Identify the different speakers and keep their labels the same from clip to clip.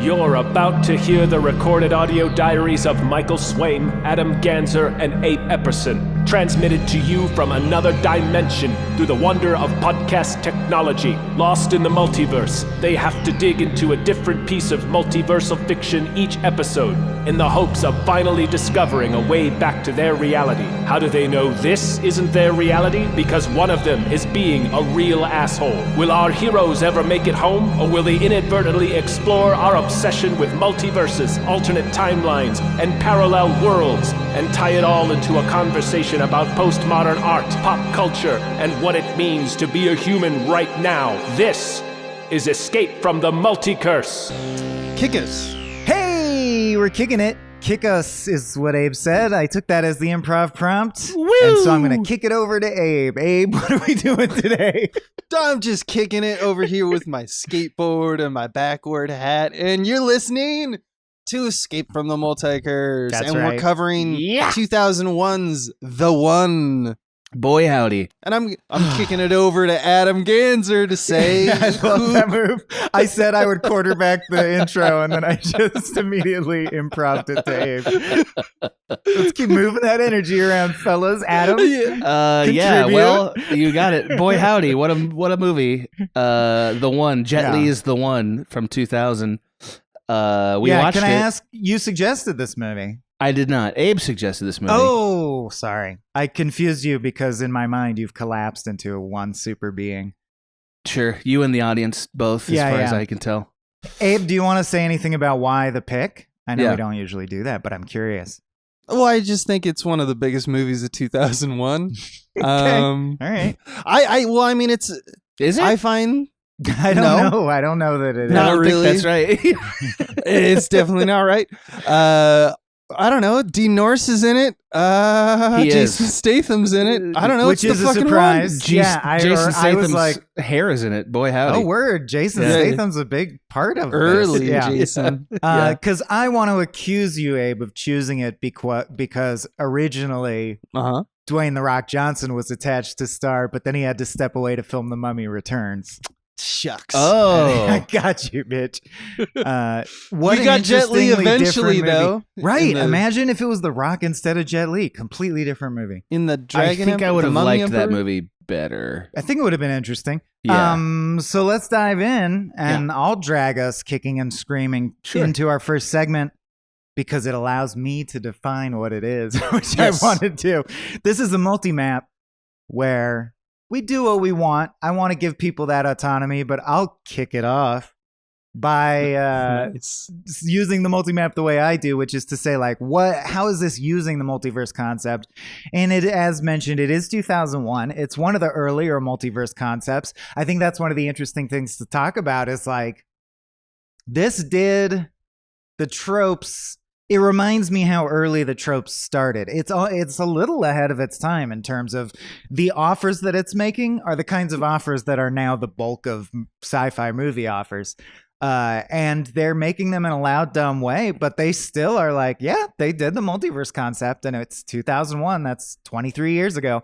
Speaker 1: You're about to hear the recorded audio diaries of Michael Swain, Adam Ganzer, and Abe Epperson, transmitted to you from another dimension through the wonder of podcast technology. Lost in the multiverse, they have to dig into a different piece of multiversal fiction each episode, in the hopes of finally discovering a way back to their reality. How do they know this isn't their reality? Because one of them is being a real asshole. Will our heroes ever make it home, or will they inadvertently explore our obsession with multiverses, alternate timelines, and parallel worlds, and tie it all into a conversation about postmodern art, pop culture, and what it means to be a human right now? This is Escape from the Multicurse.
Speaker 2: Kick us.
Speaker 3: Hey, we're kicking it. Kick us is what Abe said. I took that as the improv prompt.
Speaker 2: Woo!
Speaker 3: And so I'm going to kick it over to Abe. Abe, what are we doing today?
Speaker 2: I'm just kicking it over here with my skateboard and my backward hat, and you're listening to Escape from the Multicurse.
Speaker 3: That's
Speaker 2: and
Speaker 3: right.
Speaker 2: We're covering 2001's The One.
Speaker 4: Boy, howdy.
Speaker 2: And I'm kicking it over to Adam Ganzer to say
Speaker 3: I love that move. I said I would quarterback the intro, and then I just immediately improv'd it to Abe. Let's keep moving that energy around, fellas. Adam?
Speaker 4: Yeah,
Speaker 3: Contribute.
Speaker 4: well, you got it. Boy, howdy. What a movie. The One. Jet Li is The One from 2000. We watched
Speaker 3: can I
Speaker 4: it.
Speaker 3: ask? You suggested this movie.
Speaker 4: I did not. Abe suggested this movie.
Speaker 3: Oh, sorry. I confused you because in my mind you've collapsed into one super being.
Speaker 4: Sure. You and the audience both, as far as I can tell.
Speaker 3: Abe, do you want to say anything about why the pick? I know
Speaker 4: Yeah.
Speaker 3: we don't usually do that, but I'm curious.
Speaker 2: Well, I just think it's one of the biggest movies of 2001.
Speaker 3: Okay. All right.
Speaker 2: I mean, it's.
Speaker 4: Is it?
Speaker 2: I find
Speaker 3: I don't know. I don't know that it is.
Speaker 4: I
Speaker 2: Not
Speaker 4: don't
Speaker 2: really.
Speaker 4: think that's right.
Speaker 2: it's definitely not right. I don't know. Dean Norris is in it.
Speaker 4: He
Speaker 2: Jason
Speaker 4: is.
Speaker 2: Statham's in it. I don't know.
Speaker 3: Which
Speaker 2: it's
Speaker 3: is
Speaker 2: the
Speaker 3: a
Speaker 2: fucking
Speaker 3: surprise.
Speaker 2: One.
Speaker 3: Yeah,
Speaker 4: Jason
Speaker 3: I was
Speaker 4: Statham's
Speaker 3: like,
Speaker 4: hair is in it. Boy, howdy.
Speaker 3: oh, word. Jason
Speaker 2: Yeah.
Speaker 3: Statham's a big part of
Speaker 2: Early
Speaker 3: this. Yeah.
Speaker 2: Jason.
Speaker 3: Because I want to accuse you, Abe, of choosing it because originally
Speaker 2: Uh-huh.
Speaker 3: Dwayne "The Rock" Johnson was attached to star, but then he had to step away to film The Mummy Returns.
Speaker 2: Shucks.
Speaker 3: I
Speaker 4: Oh.
Speaker 3: got you, bitch.
Speaker 2: We got Jet Li eventually, though.
Speaker 3: Right.
Speaker 2: In the-
Speaker 3: Imagine if it was The Rock instead of Jet Li. Completely different movie.
Speaker 2: In the
Speaker 4: I
Speaker 2: Dragon
Speaker 4: think I would
Speaker 2: the
Speaker 4: have
Speaker 2: Mummy
Speaker 4: liked that
Speaker 2: Emperor?
Speaker 4: movie better.
Speaker 3: I think it would have been interesting.
Speaker 4: Yeah.
Speaker 3: So let's dive in, and I'll drag us kicking and screaming
Speaker 4: Sure.
Speaker 3: into our first segment because it allows me to define what it is, which
Speaker 2: Yes.
Speaker 3: I wanted to. This is a multi-map where we do what we want. I want to give people that autonomy, but I'll kick it off by
Speaker 2: Nice.
Speaker 3: using the multi-map the way I do, which is to say, like, how is this using the multiverse concept? And it, as mentioned, it is 2001. It's one of the earlier multiverse concepts. I think that's one of the interesting things to talk about is like, this did the tropes. It reminds me how early the tropes started. It's a little ahead of its time in terms of the offers that it's making are the kinds of offers that are now the bulk of sci-fi movie offers. And they're making them in a loud, dumb way, but they still are like, yeah, they did the multiverse concept, and it's 2001. That's 23 years ago.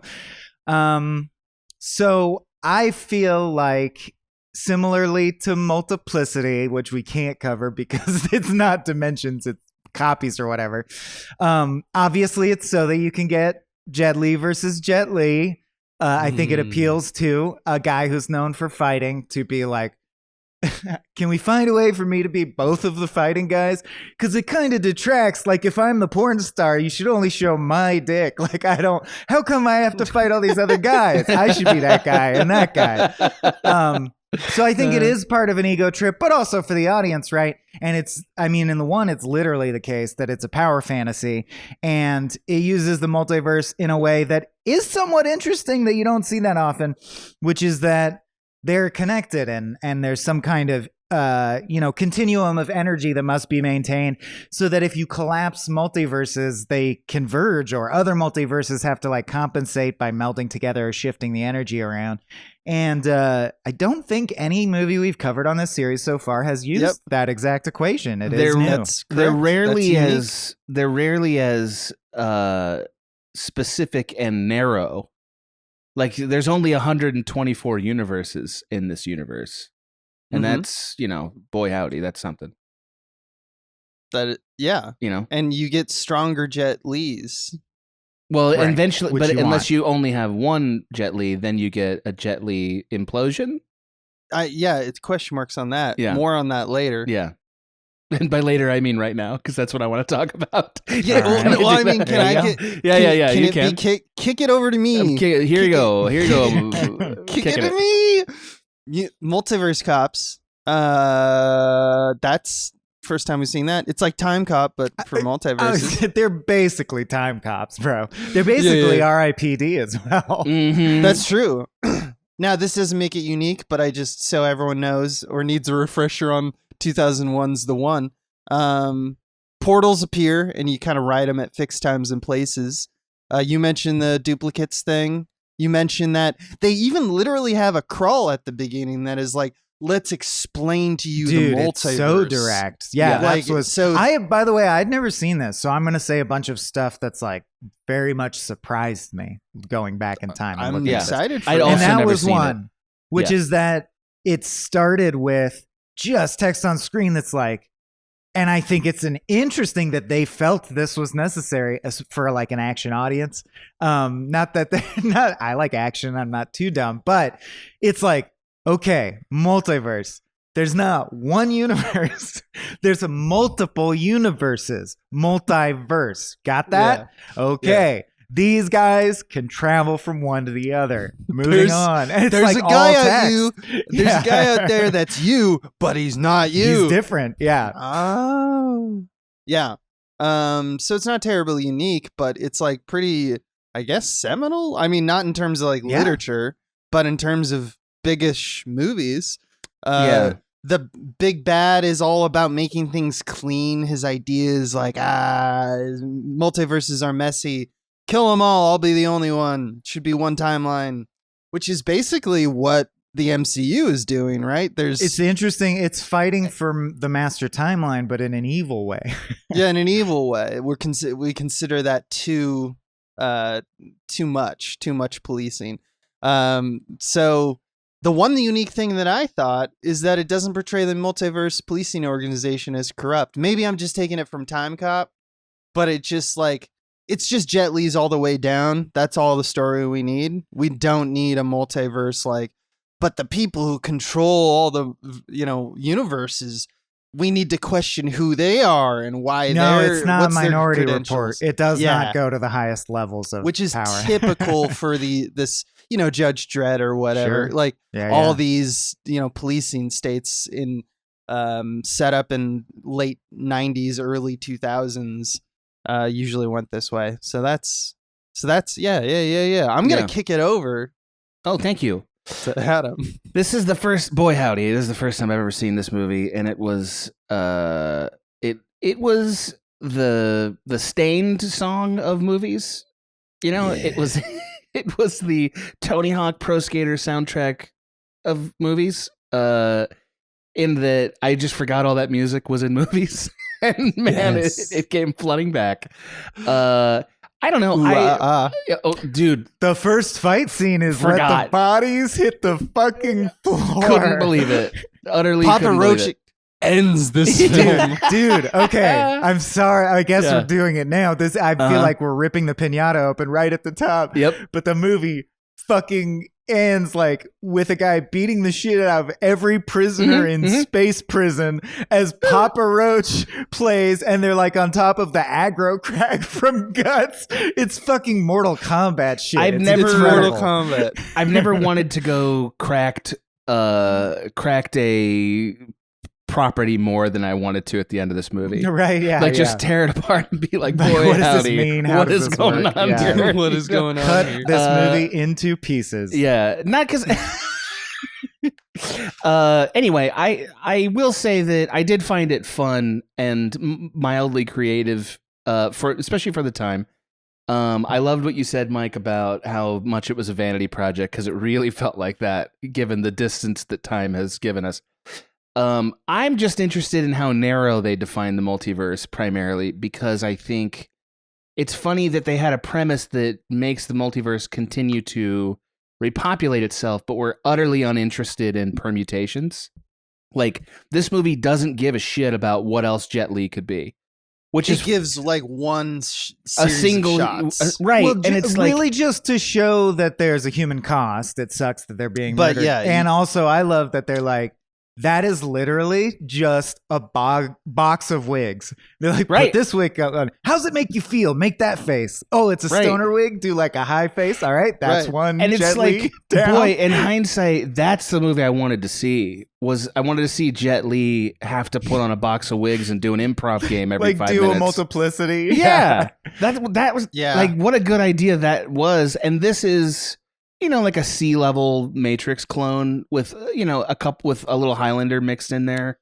Speaker 3: So I feel like, similarly to Multiplicity, which we can't cover because it's not dimensions, it's copies or whatever. Obviously, it's so that you can get Jet Li versus Jet Li. I think it appeals to a guy who's known for fighting to be like, can we find a way for me to be both of the fighting guys? Because it kind of detracts. Like, if I'm the porn star, you should only show my dick. Like, how come I have to fight all these other guys? I should be that guy and that guy. So I think it is part of an ego trip, but also for the audience, right? And in The One, it's literally the case that it's a power fantasy, and it uses the multiverse in a way that is somewhat interesting that you don't see that often, which is that they're connected and there's some kind of continuum of energy that must be maintained so that if you collapse multiverses, they converge, or other multiverses have to like compensate by melding together or shifting the energy around. And I don't think any movie we've covered on this series so far has used that exact equation. It is new.
Speaker 4: They're rarely
Speaker 2: That's
Speaker 4: as specific and narrow. Like, there's only 124 universes in this universe. And that's, boy howdy, that's something.
Speaker 2: Yeah,
Speaker 4: You know.
Speaker 2: and you get stronger Jet Lis.
Speaker 4: Well,
Speaker 3: Right,
Speaker 4: eventually,
Speaker 3: which
Speaker 4: but
Speaker 3: you
Speaker 4: unless
Speaker 3: want.
Speaker 4: you only have one Jet Li, then you get a Jet Li implosion.
Speaker 2: Yeah, it's question marks on that.
Speaker 4: Yeah.
Speaker 2: More on that later.
Speaker 4: Yeah. And by later, I mean right now, because that's what I want to talk about.
Speaker 2: Yeah,
Speaker 3: Alright.
Speaker 2: well, I
Speaker 4: do
Speaker 2: mean,
Speaker 4: that?
Speaker 2: can I
Speaker 4: Yeah.
Speaker 2: get?
Speaker 4: Yeah,
Speaker 2: Can
Speaker 4: you
Speaker 2: it
Speaker 4: can.
Speaker 2: be kick it over to me?
Speaker 4: Here you
Speaker 2: Kick
Speaker 4: go. Here you go.
Speaker 2: Kick
Speaker 4: Kicking
Speaker 2: it to me. Multiverse Cops. That's first time we've seen that. It's like Time Cop, but for multiverses.
Speaker 3: They're basically time cops, bro. They're basically R.I.P.D. as well.
Speaker 4: Mhm.
Speaker 2: That's true. Now, this doesn't make it unique, but I just, so everyone knows or needs a refresher on 2001's The One. Portals appear, and you kind of ride them at fixed times and places. You mentioned the duplicates thing. You mentioned that they even literally have a crawl at the beginning that is like, let's explain to you
Speaker 3: Dude,
Speaker 2: the multiverse.
Speaker 3: it's so direct. Yeah,
Speaker 2: Yeah.
Speaker 3: that's
Speaker 2: Like,
Speaker 3: what.
Speaker 2: so-
Speaker 3: By the way, I'd never seen this, so I'm gonna say a bunch of stuff that's like very much surprised me going back in time. And
Speaker 2: I'm
Speaker 3: looking at this.
Speaker 2: excited for
Speaker 4: I'd
Speaker 2: that.
Speaker 4: also
Speaker 3: And that
Speaker 4: never
Speaker 3: was
Speaker 4: seen it.
Speaker 3: one, which
Speaker 4: Yeah.
Speaker 3: is that it started with just text on screen that's like, and I think it's an interesting that they felt this was necessary as for like an action audience. Not that they're not, I like action, I'm not too dumb, but it's like, okay, multiverse. There's not one universe. There's a multiple universes. Multiverse. Got that? Okay. These guys can travel from one to the other. Moving on. And it's
Speaker 2: There's
Speaker 3: like
Speaker 2: a guy
Speaker 3: all
Speaker 2: out
Speaker 3: text.
Speaker 2: you. There's a guy out there that's you, but he's not you.
Speaker 3: He's different. Yeah.
Speaker 2: Oh. Yeah. So it's not terribly unique, but it's like pretty, I guess, seminal. I mean, not in terms of like
Speaker 3: Yeah.
Speaker 2: literature, but in terms of biggish movies.
Speaker 4: Yeah.
Speaker 2: The big bad is all about making things clean. His idea is like, multiverses are messy. Kill them all. I'll be the only one. Should be one timeline, which is basically what the MCU is doing, right?
Speaker 3: It's interesting. It's fighting for the master timeline, but in an evil way.
Speaker 2: yeah, in an evil way. We consider that too much policing. So the unique thing that I thought is that it doesn't portray the multiverse policing organization as corrupt. Maybe I'm just taking it from Time Cop, but it's just Jet Li's all the way down. That's all the story we need. We don't need a multiverse but the people who control all the universes, we need to question who they are and why
Speaker 3: No,
Speaker 2: they're
Speaker 3: it's not a
Speaker 2: what's their
Speaker 3: Minority Report.
Speaker 2: credentials.
Speaker 3: It does
Speaker 2: Yeah.
Speaker 3: not go to the highest levels of
Speaker 2: Which is
Speaker 3: power.
Speaker 2: typical for this Judge Dredd or whatever.
Speaker 3: Sure.
Speaker 2: Like
Speaker 3: Yeah,
Speaker 2: all
Speaker 3: yeah.
Speaker 2: these policing states in set up in late 90s, early 2000s usually went this way. So that's yeah. I'm gonna
Speaker 4: Yeah.
Speaker 2: kick it over
Speaker 4: Oh, thank you.
Speaker 2: to Adam.
Speaker 4: This is the first boy howdy. This is the first time I've ever seen this movie, and it was it was the Stained song of movies. It was it was the Tony Hawk Pro Skater soundtrack of movies. In that I just forgot all that music was in movies, and man,
Speaker 3: Yes.
Speaker 4: it came flooding back. I don't know. Oh, dude,
Speaker 3: The first fight scene is let
Speaker 4: Forgot.
Speaker 3: the bodies hit the fucking floor.
Speaker 4: couldn't believe it. Utterly
Speaker 2: Papa
Speaker 4: couldn't believe
Speaker 2: Roach
Speaker 4: it.
Speaker 2: ends this film.
Speaker 3: Dude, okay. I'm sorry. I guess
Speaker 4: Yeah.
Speaker 3: we're doing it now. I feel
Speaker 4: Uh-huh.
Speaker 3: like we're ripping the pinata open right at the top.
Speaker 4: Yep.
Speaker 3: But the movie fucking ends like with a guy beating the shit out of every prisoner in space prison as Papa Roach plays, and they're like on top of the aggro crack from Guts. It's fucking Mortal Kombat shit.
Speaker 4: I've
Speaker 3: It's
Speaker 4: never-
Speaker 2: It's
Speaker 3: incredible.
Speaker 2: Mortal Kombat.
Speaker 4: I've never wanted to go cracked a property more than I wanted to at the end of this movie.
Speaker 3: Right, yeah.
Speaker 4: Like just
Speaker 3: yeah.
Speaker 4: tear it apart and be like,
Speaker 3: Like,
Speaker 4: boy,
Speaker 3: what does this
Speaker 4: howdy,
Speaker 3: mean? How
Speaker 4: what
Speaker 3: does
Speaker 4: is
Speaker 3: this
Speaker 4: going
Speaker 3: work?
Speaker 4: on
Speaker 3: Yeah.
Speaker 4: here?
Speaker 2: What is going on
Speaker 3: Cut
Speaker 2: here?
Speaker 3: this movie into pieces.
Speaker 4: Yeah, not because. Anyway, I will say that I did find it fun and mildly creative, especially for the time. I loved what you said, Mike, about how much it was a vanity project, because it really felt like that, given the distance that time has given us. I'm just interested in how narrow they define the multiverse, primarily because I think it's funny that they had a premise that makes the multiverse continue to repopulate itself, but we're utterly uninterested in permutations. Like, this movie doesn't give a shit about what else Jet Li could be. which
Speaker 2: it
Speaker 4: is
Speaker 2: gives like one
Speaker 4: a
Speaker 2: series
Speaker 4: single
Speaker 2: of shots.
Speaker 4: right,
Speaker 3: Well,
Speaker 4: and it's like
Speaker 3: really just to show that there's a human cost. It sucks that they're being
Speaker 2: But
Speaker 3: murdered.
Speaker 2: yeah,
Speaker 3: and also I love that they're like, that is literally just a box of wigs. They're like,
Speaker 4: Right.
Speaker 3: put this wig on. How's it make you feel? Make that face. Oh, it's a
Speaker 4: Right.
Speaker 3: stoner wig. Do like a high face. All right, that's
Speaker 2: Right.
Speaker 3: one.
Speaker 4: and it's
Speaker 3: Jet
Speaker 4: like
Speaker 3: Li down.
Speaker 4: boy, in hindsight, that's the movie I wanted to see. I wanted to see Jet Li have to put on a box of wigs and do an improv game every
Speaker 3: like
Speaker 4: 5
Speaker 3: do
Speaker 4: minutes.
Speaker 3: a multiplicity.
Speaker 4: Yeah, that was
Speaker 2: Yeah.
Speaker 4: like what a good idea that was. And this is, like a C-level Matrix clone with a cup with a little Highlander mixed in there.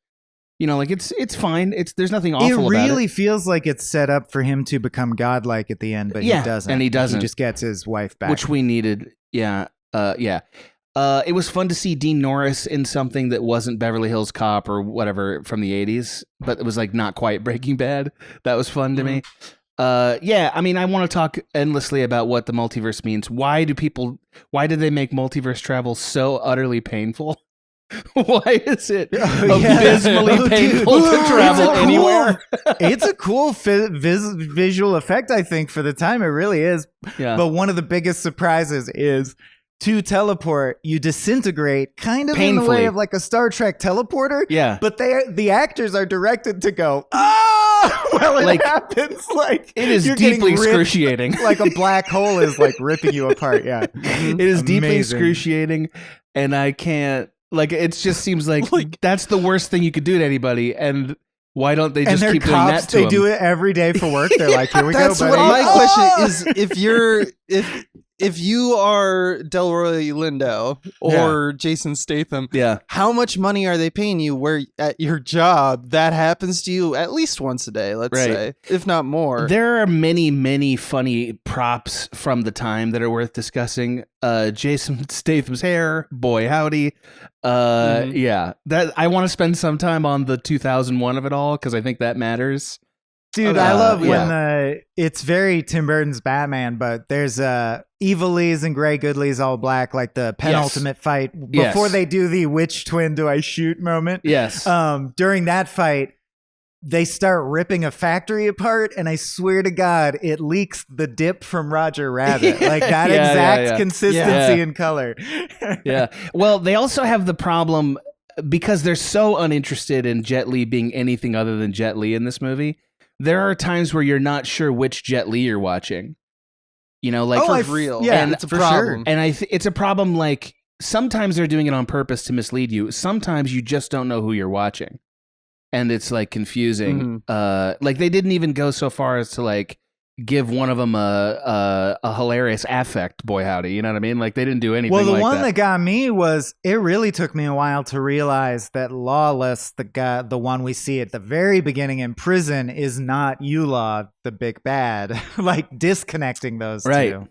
Speaker 4: Like it's fine. There's nothing awful
Speaker 3: It
Speaker 4: about
Speaker 3: really
Speaker 4: it.
Speaker 3: feels like it's set up for him to become godlike at the end, but
Speaker 4: Yeah,
Speaker 3: he doesn't.
Speaker 4: and he doesn't.
Speaker 3: He just gets his wife back.
Speaker 4: Which we needed. Yeah. Yeah. It was fun to see Dean Norris in something that wasn't Beverly Hills Cop or whatever from the 80s, but it was like not quite Breaking Bad. That was fun to me. Yeah, I mean, I want to talk endlessly about what the multiverse means. Why do they make multiverse travel so utterly painful? Why is it abysmally painful to travel anywhere?
Speaker 3: It's a cool visual effect, I think, for the time. It really is.
Speaker 4: Yeah.
Speaker 3: But one of the biggest surprises is to teleport, you disintegrate kind of in the
Speaker 4: Painfully.
Speaker 3: way of like a Star Trek teleporter.
Speaker 4: Yeah.
Speaker 3: But the actors are directed to go, well, it
Speaker 4: Like,
Speaker 3: happens. Like
Speaker 4: It is
Speaker 3: you're getting
Speaker 4: deeply
Speaker 3: ripped
Speaker 4: excruciating.
Speaker 3: like a black hole is like ripping you apart. Yeah.
Speaker 4: It is deeply
Speaker 3: Amazing.
Speaker 4: excruciating, and I can't. Like, it just seems like that's the worst thing you could do to anybody. And why don't they
Speaker 3: And
Speaker 4: just
Speaker 3: they're
Speaker 4: keep doing
Speaker 3: cops.
Speaker 4: that to
Speaker 3: They
Speaker 4: them?
Speaker 3: do it every day for work. They're like, here we
Speaker 2: That's
Speaker 3: go,
Speaker 2: what
Speaker 3: buddy.
Speaker 2: my question is. If you are Delroy Lindo or Jason Statham,
Speaker 4: Yeah.
Speaker 2: how much money are they paying you where at your job that happens to you at least once a day, let's
Speaker 4: Right.
Speaker 2: say, if not more?
Speaker 4: There are many, many funny props from the time that are worth discussing. Jason Statham's hair, boy howdy. Yeah, that I want to spend some time on the 2001 of it all because I think that matters.
Speaker 3: Dude, I love
Speaker 4: yeah.
Speaker 3: when it's very Tim Burton's Batman, but there's Evil Lee's and Grey Goodley's all black, like the penultimate fight before
Speaker 4: Yes.
Speaker 3: they do the which twin do I shoot moment.
Speaker 4: Yes.
Speaker 3: During that fight, they start ripping a factory apart, and I swear to God, it leaks the dip from Roger Rabbit. Like that
Speaker 4: Yeah,
Speaker 3: exact
Speaker 4: yeah.
Speaker 3: consistency
Speaker 4: Yeah.
Speaker 3: and color.
Speaker 4: Yeah. Well, they also have the problem because they're so uninterested in Jet Li being anything other than Jet Li in this movie. There are times where you're not sure which Jet Li you're watching. Like
Speaker 2: For real.
Speaker 3: yeah,
Speaker 2: it's a
Speaker 3: for
Speaker 2: problem.
Speaker 3: sure.
Speaker 4: and it's a problem. Like sometimes they're doing it on purpose to mislead you. Sometimes you just don't know who you're watching, and it's like confusing. Like they didn't even go so far as to like give one of them a hilarious affect. Boy howdy, you know what I mean? Like they didn't do anything.
Speaker 3: Well, the
Speaker 4: like
Speaker 3: one
Speaker 4: that.
Speaker 3: that got me was it really took me a while to realize that Lawless, the one we see at the very beginning in prison, is not Eula, the big bad. Like disconnecting those
Speaker 4: Right.
Speaker 3: two.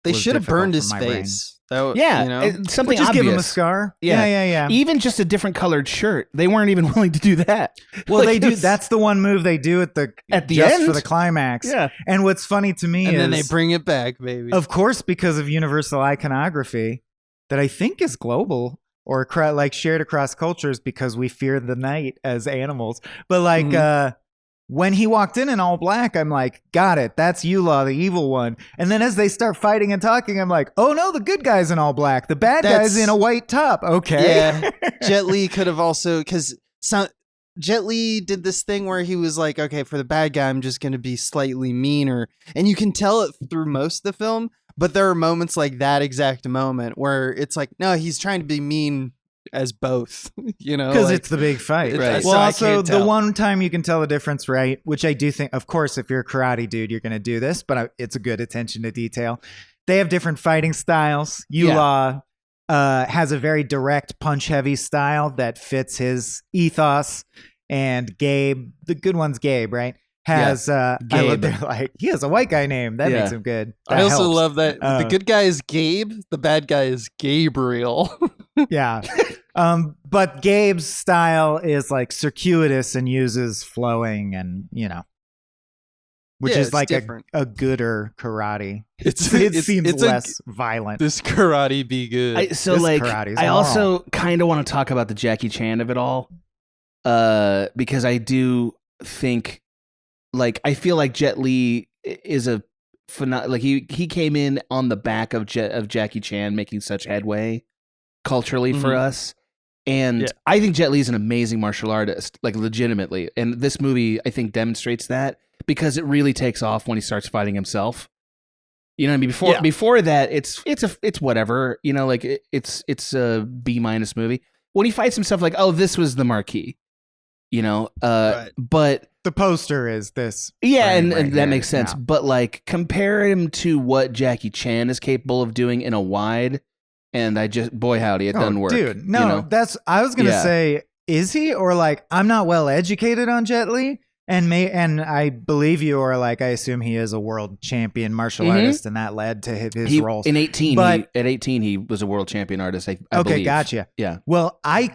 Speaker 2: They
Speaker 3: was
Speaker 2: should have
Speaker 3: difficult
Speaker 2: burned
Speaker 3: for
Speaker 2: his
Speaker 3: my brain.
Speaker 2: face. That,
Speaker 4: yeah,
Speaker 2: you know?
Speaker 4: it's something
Speaker 3: Just
Speaker 4: obvious.
Speaker 3: give him a scar.
Speaker 4: Yeah.
Speaker 3: Yeah.
Speaker 4: Even just a different colored shirt. They weren't even willing to do that.
Speaker 3: Well,
Speaker 4: Like,
Speaker 3: they do.
Speaker 4: it's-
Speaker 3: That's the one move they do at the
Speaker 4: end
Speaker 3: for the climax.
Speaker 4: Yeah.
Speaker 3: And what's funny to me
Speaker 2: and
Speaker 3: is,
Speaker 2: then they bring it back, baby.
Speaker 3: of course, because of universal iconography that I think is global or like shared across cultures because we fear the night as animals. But like when he walked in all black, I'm like, got it. That's Eula, the evil one. And then as they start fighting and talking, I'm like, oh no, the good guy's in all black. The bad guy's in a white top. Okay.
Speaker 2: Yeah. Jet Li could have also, because Jet Li did this thing where he was like, okay, for the bad guy, I'm just going to be slightly meaner. And you can tell it through most of the film, but there are moments like that exact moment where it's like, no, he's trying to be mean as both,
Speaker 3: Because
Speaker 2: like,
Speaker 3: it's the big fight.
Speaker 2: Right.
Speaker 3: Well,
Speaker 2: So I
Speaker 3: also,
Speaker 2: can't
Speaker 3: the
Speaker 2: tell.
Speaker 3: one time you can tell the difference, right? Which I do think, of course, if you're a karate dude, you're going to do this, but it's a good attention to detail. They have different fighting styles. Eula has a very direct, punch-heavy style that fits his ethos. And Gabe, the good one's Gabe, right? Has I love
Speaker 4: Gabe.
Speaker 3: they're like he has a white guy name that makes him good. That
Speaker 2: I also
Speaker 3: helps.
Speaker 2: love that the good guy is Gabe, the bad guy is Gabriel.
Speaker 3: Yeah. But Gabe's style is like circuitous and uses flowing and, which
Speaker 2: Yeah,
Speaker 3: is
Speaker 2: it's
Speaker 3: like
Speaker 2: different.
Speaker 3: a gooder karate.
Speaker 2: It
Speaker 3: Seems
Speaker 2: it's
Speaker 3: less violent.
Speaker 2: this karate be good.
Speaker 4: I
Speaker 3: This
Speaker 4: like
Speaker 3: karate's
Speaker 4: I
Speaker 3: moral.
Speaker 4: also kind of want to talk about the Jackie Chan of it all, because I do think like I feel like Jet Li is a like he came in on the back of Jackie Chan making such headway culturally for us. And I think Jet Li is an amazing martial artist, like legitimately. And this movie, I think, demonstrates that because it really takes off when he starts fighting himself. You know what I mean? Before that, it's whatever. You know, like it's a B- movie. When he fights himself, like, oh, this was the marquee. You know, but
Speaker 3: the poster is this.
Speaker 4: Yeah, and that makes sense. Yeah. But like, compare him to what Jackie Chan is capable of doing in a wide. And I just, boy, howdy, it doesn't work.
Speaker 3: Dude, no,
Speaker 4: you know?
Speaker 3: I was going to say, is he? Or like, I'm not well educated on Jet Li. And I believe you, or like, I assume he is a world champion martial artist, and that led to his roles.
Speaker 4: In 18, at 18, he was a world champion artist, I believe.
Speaker 3: Gotcha.
Speaker 4: Yeah.
Speaker 3: Well, I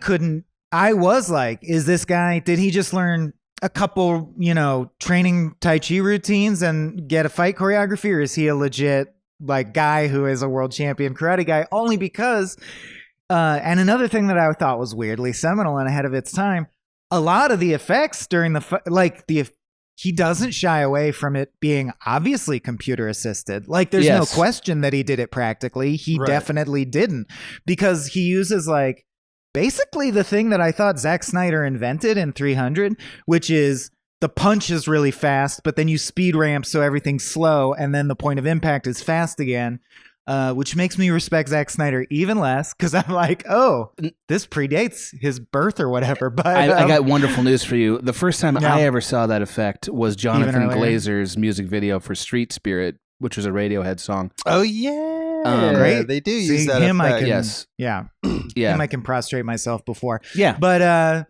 Speaker 3: was like, is this guy, did he just learn a couple, training Tai Chi routines and get a fight choreography, or is he a legit like guy who is a world champion karate guy? Only because and another thing that I thought was weirdly seminal and ahead of its time, a lot of the effects during he doesn't shy away from it being obviously computer assisted. Like there's no question that he did it practically. He definitely didn't, because he uses like basically the thing that I thought Zack Snyder invented in 300, which is the punch is really fast, but then you speed ramp so everything's slow, and then the point of impact is fast again, which makes me respect Zack Snyder even less, because I'm like, oh, this predates his birth or whatever. But
Speaker 4: I got wonderful news for you. The first time I ever saw that effect was Jonathan Glazer's music video for Street Spirit, which was a Radiohead song.
Speaker 2: Oh, yeah.
Speaker 3: Great.
Speaker 2: They do use that
Speaker 3: him
Speaker 2: effect.
Speaker 3: Yeah.
Speaker 4: Yeah.
Speaker 3: Him I can prostrate myself before.
Speaker 4: Yeah.
Speaker 3: But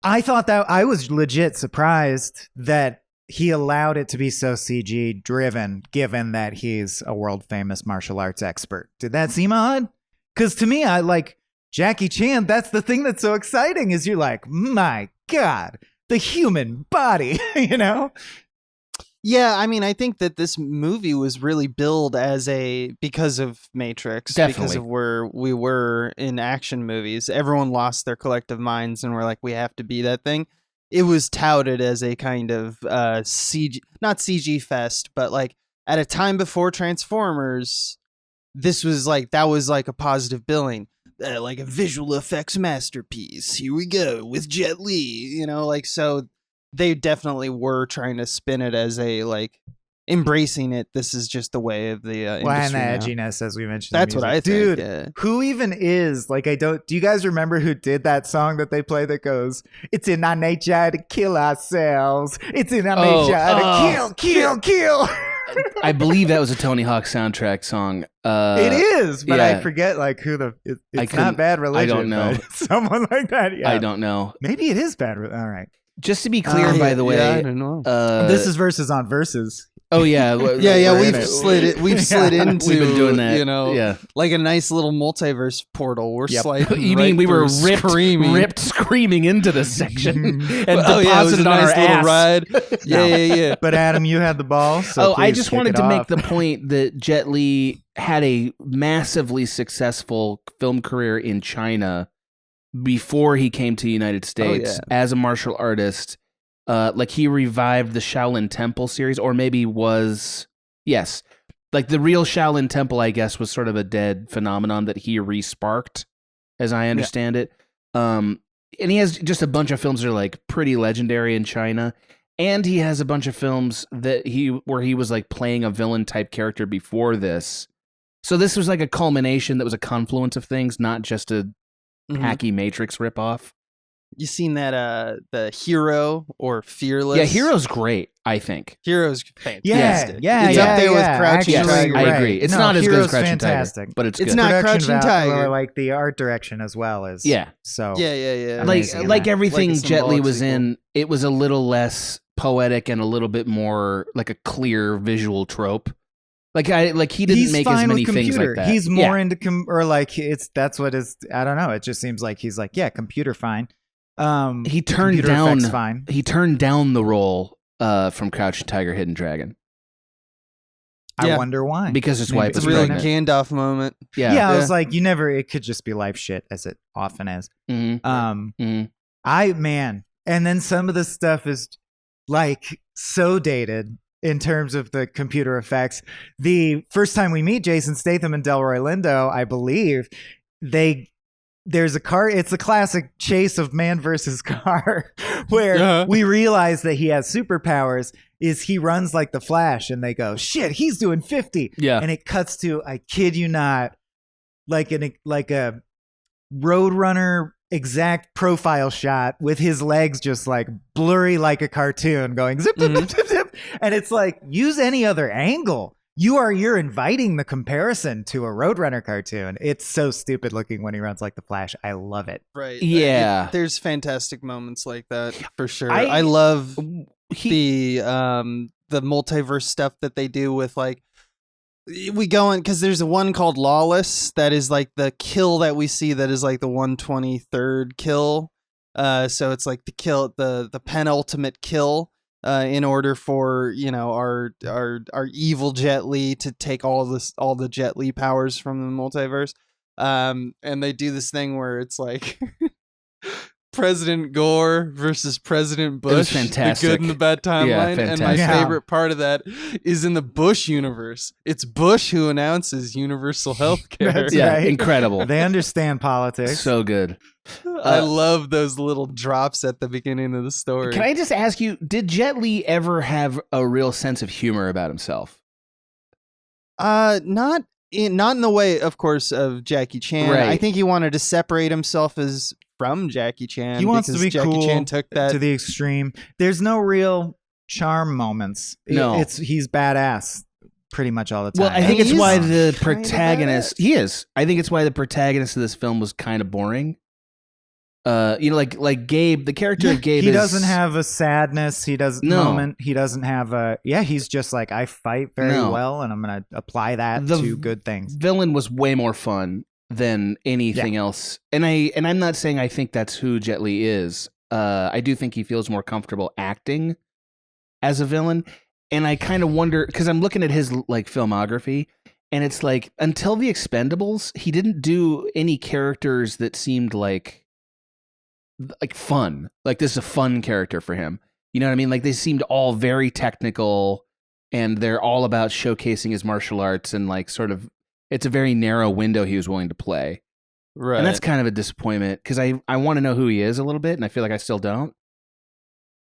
Speaker 3: I thought that I was legit surprised that he allowed it to be so CG driven, given that he's a world famous martial arts expert. Did that seem odd? Because to me, I like Jackie Chan. That's the thing that's so exciting, is you're like, my God, the human body,
Speaker 2: Yeah, I mean, I think that this movie was really billed because of Matrix, because of where we were in action movies. Everyone lost their collective minds and were like, we have to be that thing. It was touted as a kind of CG, not CG fest, but like at a time before Transformers, that was like a positive billing. Like a visual effects masterpiece. Here we go with Jet Li, so they definitely were trying to spin it as a like embracing it. This is just the way of the industry.
Speaker 3: And the
Speaker 2: now.
Speaker 3: edginess, as we mentioned.
Speaker 2: That's what I think.
Speaker 3: Dude,
Speaker 2: yeah.
Speaker 3: Who even is like? Do you guys remember who did that song that they play that goes, "It's in our nature to kill ourselves. It's in our nature to kill."
Speaker 4: I believe that was a Tony Hawk soundtrack song.
Speaker 3: It is, but I forget like who it's not Bad Religion.
Speaker 4: I don't know.
Speaker 3: Someone like that. Yeah.
Speaker 4: I don't know.
Speaker 3: Maybe it is Bad Religion. All right.
Speaker 4: Just to be clear, by the way,
Speaker 2: I don't know.
Speaker 3: This is Versus on Versus.
Speaker 4: Oh yeah,
Speaker 2: We've slid into.
Speaker 4: We've been doing that.
Speaker 2: like a nice little multiverse portal. We're sliding.
Speaker 4: You mean we were ripped screaming into this section and deposited on our ass?
Speaker 2: Ride. Yeah.
Speaker 3: But Adam, you had the ball. So
Speaker 4: I just wanted to make the point that Jet Li had a massively successful film career in China before he came to the United States as a martial artist. Like he revived the Shaolin Temple series, or maybe like the real Shaolin Temple, I guess, was sort of a dead phenomenon that he re-sparked, as I understand it. And he has just a bunch of films that are like pretty legendary in China, and he has a bunch of films where he was like playing a villain type character before this. So this was like a culmination that was a confluence of things, not just a hacky Matrix ripoff.
Speaker 2: You seen that the Hero or Fearless?
Speaker 4: Yeah, Hero's great, I think.
Speaker 2: Hero's fantastic.
Speaker 3: Yeah,
Speaker 2: it's up there with Crouching Tiger.
Speaker 4: I agree. It's not as good as Crouching
Speaker 3: fantastic.
Speaker 4: Tiger, but it's
Speaker 2: good.
Speaker 4: It's
Speaker 2: not Crouching Tiger.
Speaker 3: Like the art direction as well as So
Speaker 2: yeah.
Speaker 4: Like everything Jet Li was in, it was a little less poetic and a little bit more like a clear visual trope. Like he didn't make as many things like that.
Speaker 3: He's more into that's what is. I don't know. It just seems like he's like, computer fine.
Speaker 4: He turned down the role from Crouching Tiger, Hidden Dragon.
Speaker 3: I wonder why.
Speaker 4: Because his wife was
Speaker 2: a really
Speaker 4: pregnant.
Speaker 2: Gandalf moment.
Speaker 3: Yeah, I was like, it could just be life shit, as it often is.
Speaker 4: Mm-hmm.
Speaker 3: And then some of the stuff is like so dated in terms of the computer effects. The first time we meet Jason Statham and Delroy Lindo, I believe, there's a car. It's a classic chase of man versus car where we realize that he has superpowers. Is he runs like the Flash, and they go, shit, he's doing 50.
Speaker 4: Yeah.
Speaker 3: And it cuts to, I kid you not, like a Roadrunner exact profile shot with his legs just like blurry like a cartoon going zip, zip, zip, zip, zip. And it's like, use any other angle. You're inviting the comparison to a Roadrunner cartoon. It's so stupid looking when he runs like the Flash. I love it.
Speaker 2: Right.
Speaker 4: Yeah.
Speaker 2: There's fantastic moments like that for sure.
Speaker 4: I
Speaker 2: I love the multiverse stuff that they do with like, we go in because there's one called Lawless that is like the kill that we see that is like the 123rd kill. So it's like the penultimate kill in order for, you know, our evil Jet Li to take all the Jet Li powers from the multiverse. And they do this thing where it's like President Gore versus President Bush.
Speaker 4: It was fantastic.
Speaker 2: The good and the bad timeline.
Speaker 4: Yeah,
Speaker 2: and my
Speaker 3: fantastic.
Speaker 2: favorite part of that is in the Bush universe. It's Bush who announces universal health care.
Speaker 3: That's
Speaker 4: Yeah,
Speaker 3: right.
Speaker 4: incredible.
Speaker 3: They understand politics.
Speaker 4: So good.
Speaker 2: I love those little drops at the beginning of the story.
Speaker 4: Can I just ask you, did Jet Li ever have a real sense of humor about himself?
Speaker 2: Not in the way, of course, of Jackie Chan.
Speaker 4: Right.
Speaker 2: I think he wanted to separate himself from Jackie Chan.
Speaker 3: He wants to
Speaker 2: because
Speaker 3: be
Speaker 2: Jackie
Speaker 3: cool
Speaker 2: Chan took that
Speaker 3: to the extreme. There's no real charm moments.
Speaker 4: No.
Speaker 3: He's badass pretty much all the time.
Speaker 4: Well, I think
Speaker 2: And
Speaker 4: it's why
Speaker 2: he's
Speaker 4: the
Speaker 2: kinda
Speaker 4: protagonist.
Speaker 2: badass.
Speaker 4: He is. I think it's why the protagonist of this film was kind of boring. You know, like Gabe, the character of Gabe.
Speaker 3: He
Speaker 4: is,
Speaker 3: doesn't have a sadness. He doesn't
Speaker 4: No.
Speaker 3: moment. He doesn't have a He's just like, I fight very
Speaker 4: No.
Speaker 3: well, and I'm gonna apply that
Speaker 4: The
Speaker 3: to good things.
Speaker 4: Villain was way more fun than anything else, and I'm not saying I think that's who Jet Li is. I do think he feels more comfortable acting as a villain, and I kind of wonder because I'm looking at his like filmography, and it's like until The Expendables, he didn't do any characters that seemed like fun. Like this is a fun character for him. You know what I mean? Like they seemed all very technical, and they're all about showcasing his martial arts and like sort of. It's a very narrow window he was willing to play.
Speaker 2: right.
Speaker 4: And that's kind of a disappointment because I want to know who he is a little bit, and I feel like I still don't.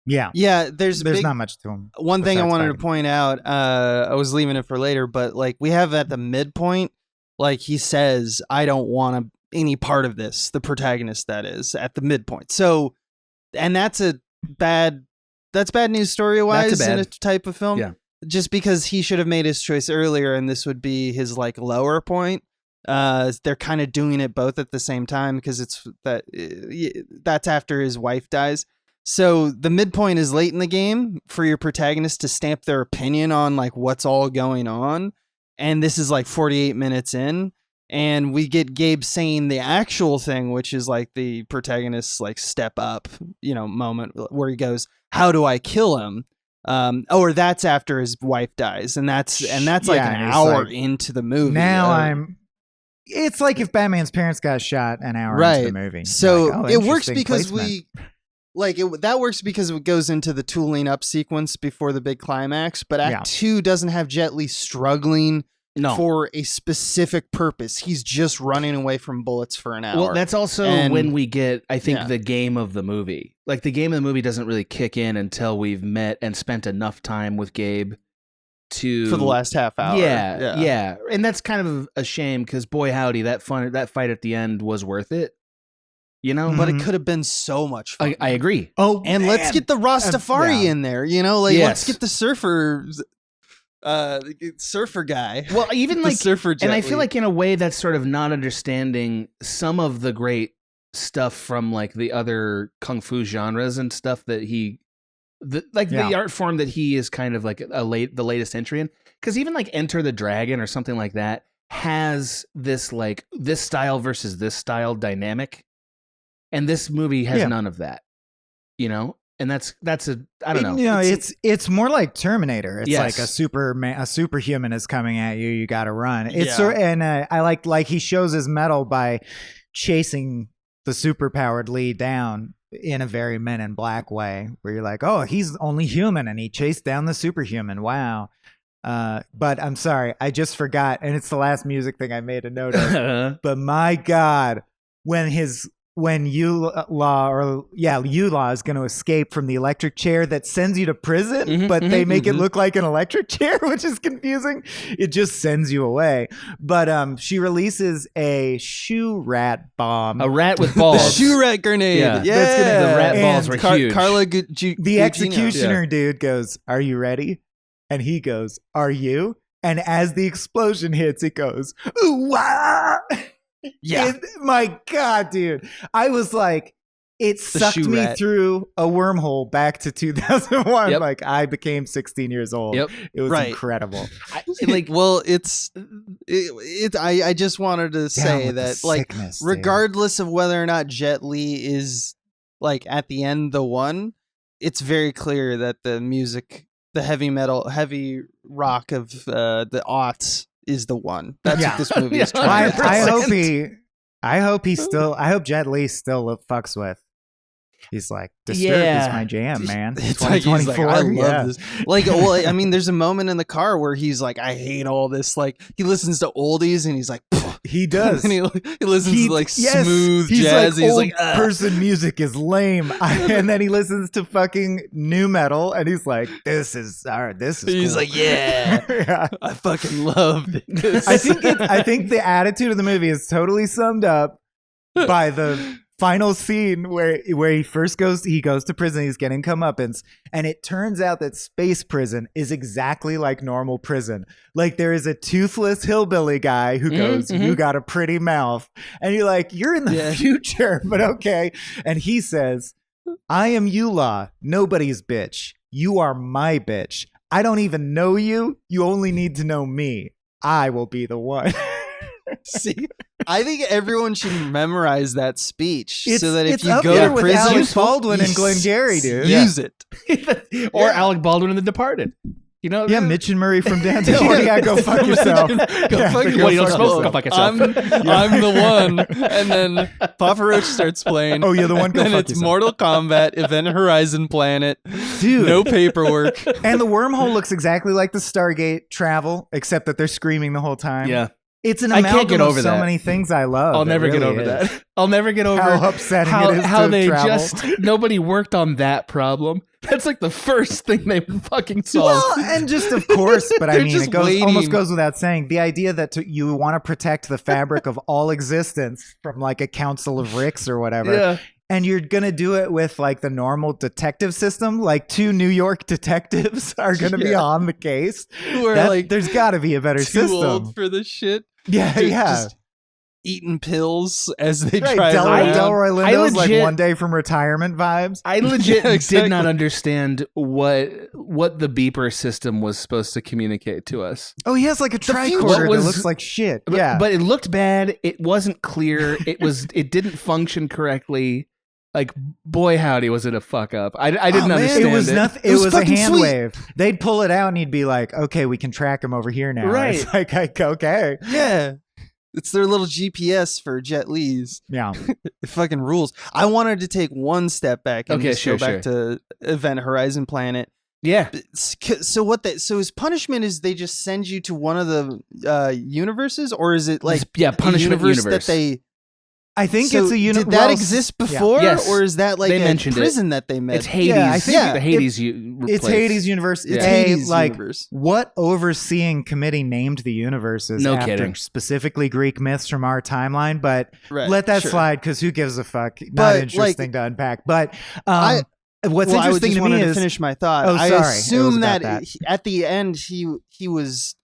Speaker 3: Yeah,
Speaker 2: Yeah, there's
Speaker 3: not much to him.
Speaker 2: one thing I
Speaker 3: besides
Speaker 2: wanted to
Speaker 3: fighting.
Speaker 2: point out. I was leaving it for later, but like we have at the midpoint, like he says, I don't want any part of this. The protagonist, that is, at the midpoint. So, and that's bad news story wise in a type of film.
Speaker 4: Yeah.
Speaker 2: Just because he should have made his choice earlier, and this would be his like lower point. They're kind of doing it both at the same time because that's after his wife dies. So the midpoint is late in the game for your protagonist to stamp their opinion on like what's all going on. And this is like 48 minutes in, and we get Gabe saying the actual thing, which is like the protagonist's like step up, you know, moment where he goes, "How do I kill him?" Or that's after his wife dies, and that's like
Speaker 3: Yeah,
Speaker 2: an
Speaker 3: and he's
Speaker 2: hour
Speaker 3: like,
Speaker 2: into the movie.
Speaker 3: Now it's like if Batman's parents got shot an hour into the movie.
Speaker 2: So
Speaker 3: You're like, oh,
Speaker 2: it works
Speaker 3: interesting
Speaker 2: because
Speaker 3: placement.
Speaker 2: that works because it goes into the tooling up sequence before the big climax. But Act 2 doesn't have Jet Li struggling for a specific purpose. He's just running away from bullets for an hour.
Speaker 4: Well, that's also when we get, I think, the game of the movie. Like the game of the movie doesn't really kick in until we've met and spent enough time with Gabe for
Speaker 2: the last half hour.
Speaker 4: Yeah. And that's kind of a shame because boy howdy, that fight at the end was worth it. You know,
Speaker 2: But it could have been so much fun.
Speaker 4: I agree.
Speaker 3: Oh,
Speaker 2: And let's get the Rastafari in there, you know, like let's get the surfer guy.
Speaker 4: Well, even
Speaker 2: the
Speaker 4: like
Speaker 2: surfer Jet
Speaker 4: and I
Speaker 2: Li.
Speaker 4: feel like in a way that's sort of not understanding some of the great stuff from like the other kung fu genres and stuff that the art form that he is kind of like the latest entry in. Because even like Enter the Dragon or something like that has this like this style versus this style dynamic, and this movie has none of that. You know. And that's I don't know.
Speaker 3: You know, it's more like Terminator. It's
Speaker 4: Yes.
Speaker 3: like a superhuman is coming at you. You got to run. It's
Speaker 2: Yeah.
Speaker 3: and I like he shows his mettle by chasing the superpowered lead down in a very Men in Black way, where you're like, oh, he's only human and he chased down the superhuman. Wow. But I'm sorry, I just forgot, and it's the last music thing I made a note of. But my God, when Eulaw is going to escape from the electric chair that sends you to prison, but they make it look like an electric chair, which is confusing. It just sends you away. But she releases a shoe rat bomb.
Speaker 4: A rat with balls.
Speaker 2: Shoe rat grenade. Yeah.
Speaker 4: The rat balls were huge.
Speaker 3: The executioner dude goes, "Are you ready?" And he goes, "Are you?" And as the explosion hits, it goes, "Ooh, wah!"
Speaker 2: Yeah.
Speaker 3: My God, dude. I was like, it sucked me through a wormhole back to 2001.
Speaker 4: Yep.
Speaker 3: Like, I became 16 years old.
Speaker 4: Yep.
Speaker 3: It was incredible.
Speaker 2: I just wanted to say that, like,
Speaker 3: sickness,
Speaker 2: regardless of whether or not Jet Li is, like, at the end the one, it's very clear that the music, the heavy rock of the aughts is the one. That's what this movie is trying to
Speaker 3: I hope Jet Li still fucks with. He's like, Disturbed is my jam, man.
Speaker 2: It's 2024. Like, I love this. Like, well, I mean, there's a moment in the car where he's like, I hate all this. Like, he listens to oldies and he's like,
Speaker 3: he does.
Speaker 2: And he listens to like smooth jazz.
Speaker 3: He's like, old person music is lame. And then he listens to fucking new metal and he's like, this is
Speaker 2: He's
Speaker 3: cool.
Speaker 2: like, yeah, I fucking love this.
Speaker 3: I think the attitude of the movie is totally summed up by the final scene where he first goes to prison. He's getting comeuppance, and it turns out that space prison is exactly like normal prison. Like, there is a toothless hillbilly guy who goes, you got a pretty mouth, and you're like, you're in the future, but okay. And he says, I am Eulaw, nobody's bitch. You are my bitch. I don't even know you. You only need to know me. I will be the one.
Speaker 2: See, I think everyone should memorize that speech so that if you
Speaker 3: up
Speaker 2: go
Speaker 3: there
Speaker 2: to
Speaker 3: with
Speaker 2: prison,
Speaker 3: Alec Baldwin and Glengarry, dude.
Speaker 2: Use it.
Speaker 4: Or Alec Baldwin in The Departed. You know?
Speaker 3: Yeah, Mitch and Murray from downtown. Yeah, go fuck yourself.
Speaker 2: Go fuck yourself.
Speaker 4: What, you don't smoke? Go fuck yourself.
Speaker 2: I'm the one. And then Papa Roach starts playing.
Speaker 3: Oh, you're the one. Go
Speaker 2: and
Speaker 3: fuck
Speaker 2: it's
Speaker 3: yourself.
Speaker 2: Mortal Kombat, Event Horizon Planet.
Speaker 3: Dude.
Speaker 2: No paperwork.
Speaker 3: And the wormhole looks exactly like the Stargate travel, except that they're screaming the whole time.
Speaker 4: Yeah.
Speaker 3: It's an
Speaker 4: I can't
Speaker 3: amalgam
Speaker 4: get over
Speaker 3: of so
Speaker 4: that.
Speaker 3: many things I love.
Speaker 4: I'll never get over that. I'll never get over
Speaker 3: how upsetting it is
Speaker 4: how
Speaker 3: to
Speaker 4: they
Speaker 3: travel.
Speaker 4: just nobody worked on that problem. That's like the first thing they fucking solved.
Speaker 3: Well, and just of course, but I
Speaker 2: They're
Speaker 3: mean,
Speaker 2: just
Speaker 3: it almost
Speaker 2: waiting.
Speaker 3: goes without saying. The idea that you want to protect the fabric of all existence from like a council of ricks or whatever.
Speaker 4: Yeah.
Speaker 3: And you're going to do it with like the normal detective system. Like 2 New York detectives are going to be on the case.
Speaker 2: Who are like
Speaker 3: there's got to be a better
Speaker 2: too
Speaker 3: system.
Speaker 2: old for this shit.
Speaker 3: Yeah,
Speaker 2: Dude,
Speaker 3: yeah.
Speaker 2: Just eating pills as they
Speaker 3: Right,
Speaker 2: drive around.
Speaker 3: Delroy Lindo's like
Speaker 4: legit-
Speaker 3: one day from retirement vibes.
Speaker 4: I legit
Speaker 2: Yeah, exactly.
Speaker 4: did not understand what the beeper system was supposed to communicate to us.
Speaker 3: Oh, he has like a
Speaker 4: future
Speaker 3: tricorder
Speaker 4: was-
Speaker 3: that looks like shit.
Speaker 4: But,
Speaker 3: Yeah.
Speaker 4: but it looked bad. It wasn't clear. It didn't function correctly. Like, boy, howdy, was it a fuck up. I didn't understand
Speaker 3: it was nothing. It was a
Speaker 2: fucking
Speaker 3: hand
Speaker 2: sweet.
Speaker 3: wave. They'd pull it out and he'd be like, okay, we can track him over here now.
Speaker 4: Right.
Speaker 3: It's like, okay.
Speaker 2: Yeah. It's their little GPS for Jet Li's.
Speaker 3: Yeah.
Speaker 2: It fucking rules. I wanted to take one step back and
Speaker 4: Okay,
Speaker 2: just
Speaker 4: sure,
Speaker 2: go back to Event Horizon Planet.
Speaker 4: Yeah.
Speaker 2: So his punishment is they just send you to one of the universes, or is it like
Speaker 4: punishment
Speaker 2: universe
Speaker 4: universe.
Speaker 2: that they?
Speaker 3: I think
Speaker 2: So
Speaker 3: it's a
Speaker 2: did that exist before,
Speaker 4: Yes.
Speaker 2: or is that like
Speaker 4: They
Speaker 2: a
Speaker 4: mentioned it.
Speaker 2: prison that they made?
Speaker 4: It's Hades.
Speaker 3: Yeah, I think
Speaker 4: the Hades
Speaker 3: It's
Speaker 4: place.
Speaker 3: Hades universe. It's
Speaker 2: Yeah.
Speaker 3: Hades like
Speaker 2: universe.
Speaker 3: what overseeing committee named the universes
Speaker 4: No
Speaker 3: after
Speaker 4: kidding.
Speaker 3: specifically Greek myths from our timeline, but
Speaker 2: Right,
Speaker 3: let that
Speaker 2: sure.
Speaker 3: slide because who gives a fuck? Not
Speaker 2: But,
Speaker 3: interesting to unpack. But
Speaker 2: I
Speaker 3: what's
Speaker 2: Well, I
Speaker 3: interesting
Speaker 2: just
Speaker 3: to me
Speaker 2: wanted
Speaker 3: is
Speaker 2: to finish my thought.
Speaker 3: Oh,
Speaker 2: I
Speaker 3: sorry. It was
Speaker 2: assume
Speaker 3: about
Speaker 2: that,
Speaker 3: that.
Speaker 2: at the end he was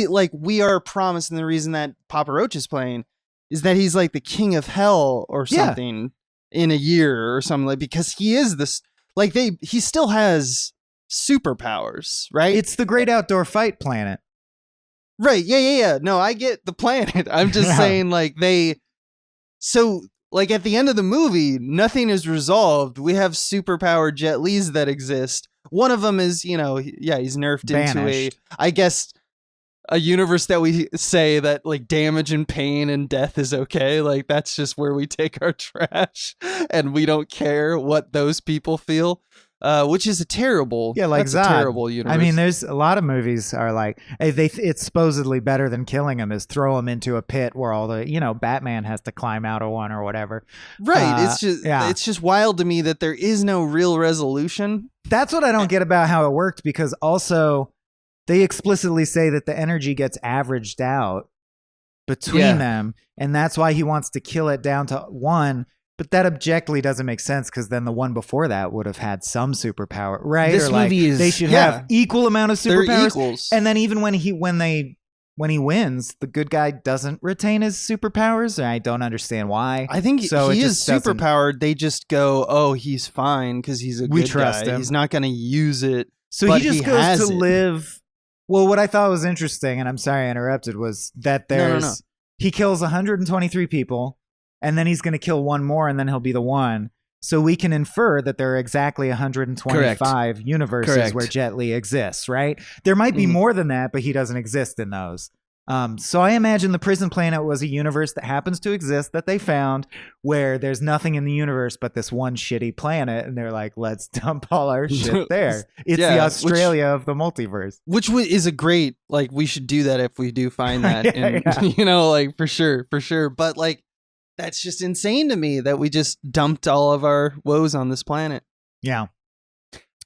Speaker 2: like we are promised, and the reason that Papa Roach is playing is that he's like the king of hell or
Speaker 3: Yeah.
Speaker 2: something in a year or something, like, because he is this like he still has superpowers, right?
Speaker 3: it's the great outdoor fight planet.
Speaker 2: Right. Yeah. No, I get the planet. I'm just
Speaker 3: Yeah.
Speaker 2: saying, like, so like at the end of the movie, nothing is resolved. We have superpowered Jet Li's that exist. One of them is, he's nerfed into
Speaker 3: Banished.
Speaker 2: I guess a universe that we say that like damage and pain and death is okay. Like that's just where we take our trash, and we don't care what those people feel. Which is a terrible,
Speaker 3: like
Speaker 2: that's
Speaker 3: Zod.
Speaker 2: a terrible universe.
Speaker 3: I mean, there's a lot of movies are like, hey, it's supposedly better than killing him is throw him into a pit where all the, Batman has to climb out of one or whatever.
Speaker 2: Right. It's just wild to me that there is no real resolution.
Speaker 3: That's what I don't get about how it worked, because also they explicitly say that the energy gets averaged out between them, and that's why he wants to kill it down to one. But that objectively doesn't make sense, because then the one before that would have had some superpower, right?
Speaker 4: This movie is
Speaker 3: they should have equal amount of superpowers.
Speaker 2: They're equals.
Speaker 3: And then even when he wins, the good guy doesn't retain his superpowers. I don't understand why.
Speaker 2: I think
Speaker 3: so
Speaker 2: he is superpowered. They just go, "Oh, he's fine because he's a good
Speaker 3: trust
Speaker 2: guy.
Speaker 3: him.
Speaker 2: He's not going to use it."
Speaker 3: So he just goes to live. Well, what I thought was interesting, and I'm sorry I interrupted, was that he kills 123 people. And then he's going to kill one more, and then he'll be the one. So we can infer that there are exactly 125 universes where Jet Li exists, right? There might be more than that, but he doesn't exist in those. So I imagine the prison planet was a universe that happens to exist that they found, where there's nothing in the universe but this one shitty planet, and they're like, let's dump all our shit there. It's the Australia of the multiverse.
Speaker 2: Which is a great, like, we should do that if we do find that. Like, for sure. But, like, that's just insane to me that we just dumped all of our woes on this planet.
Speaker 3: Yeah.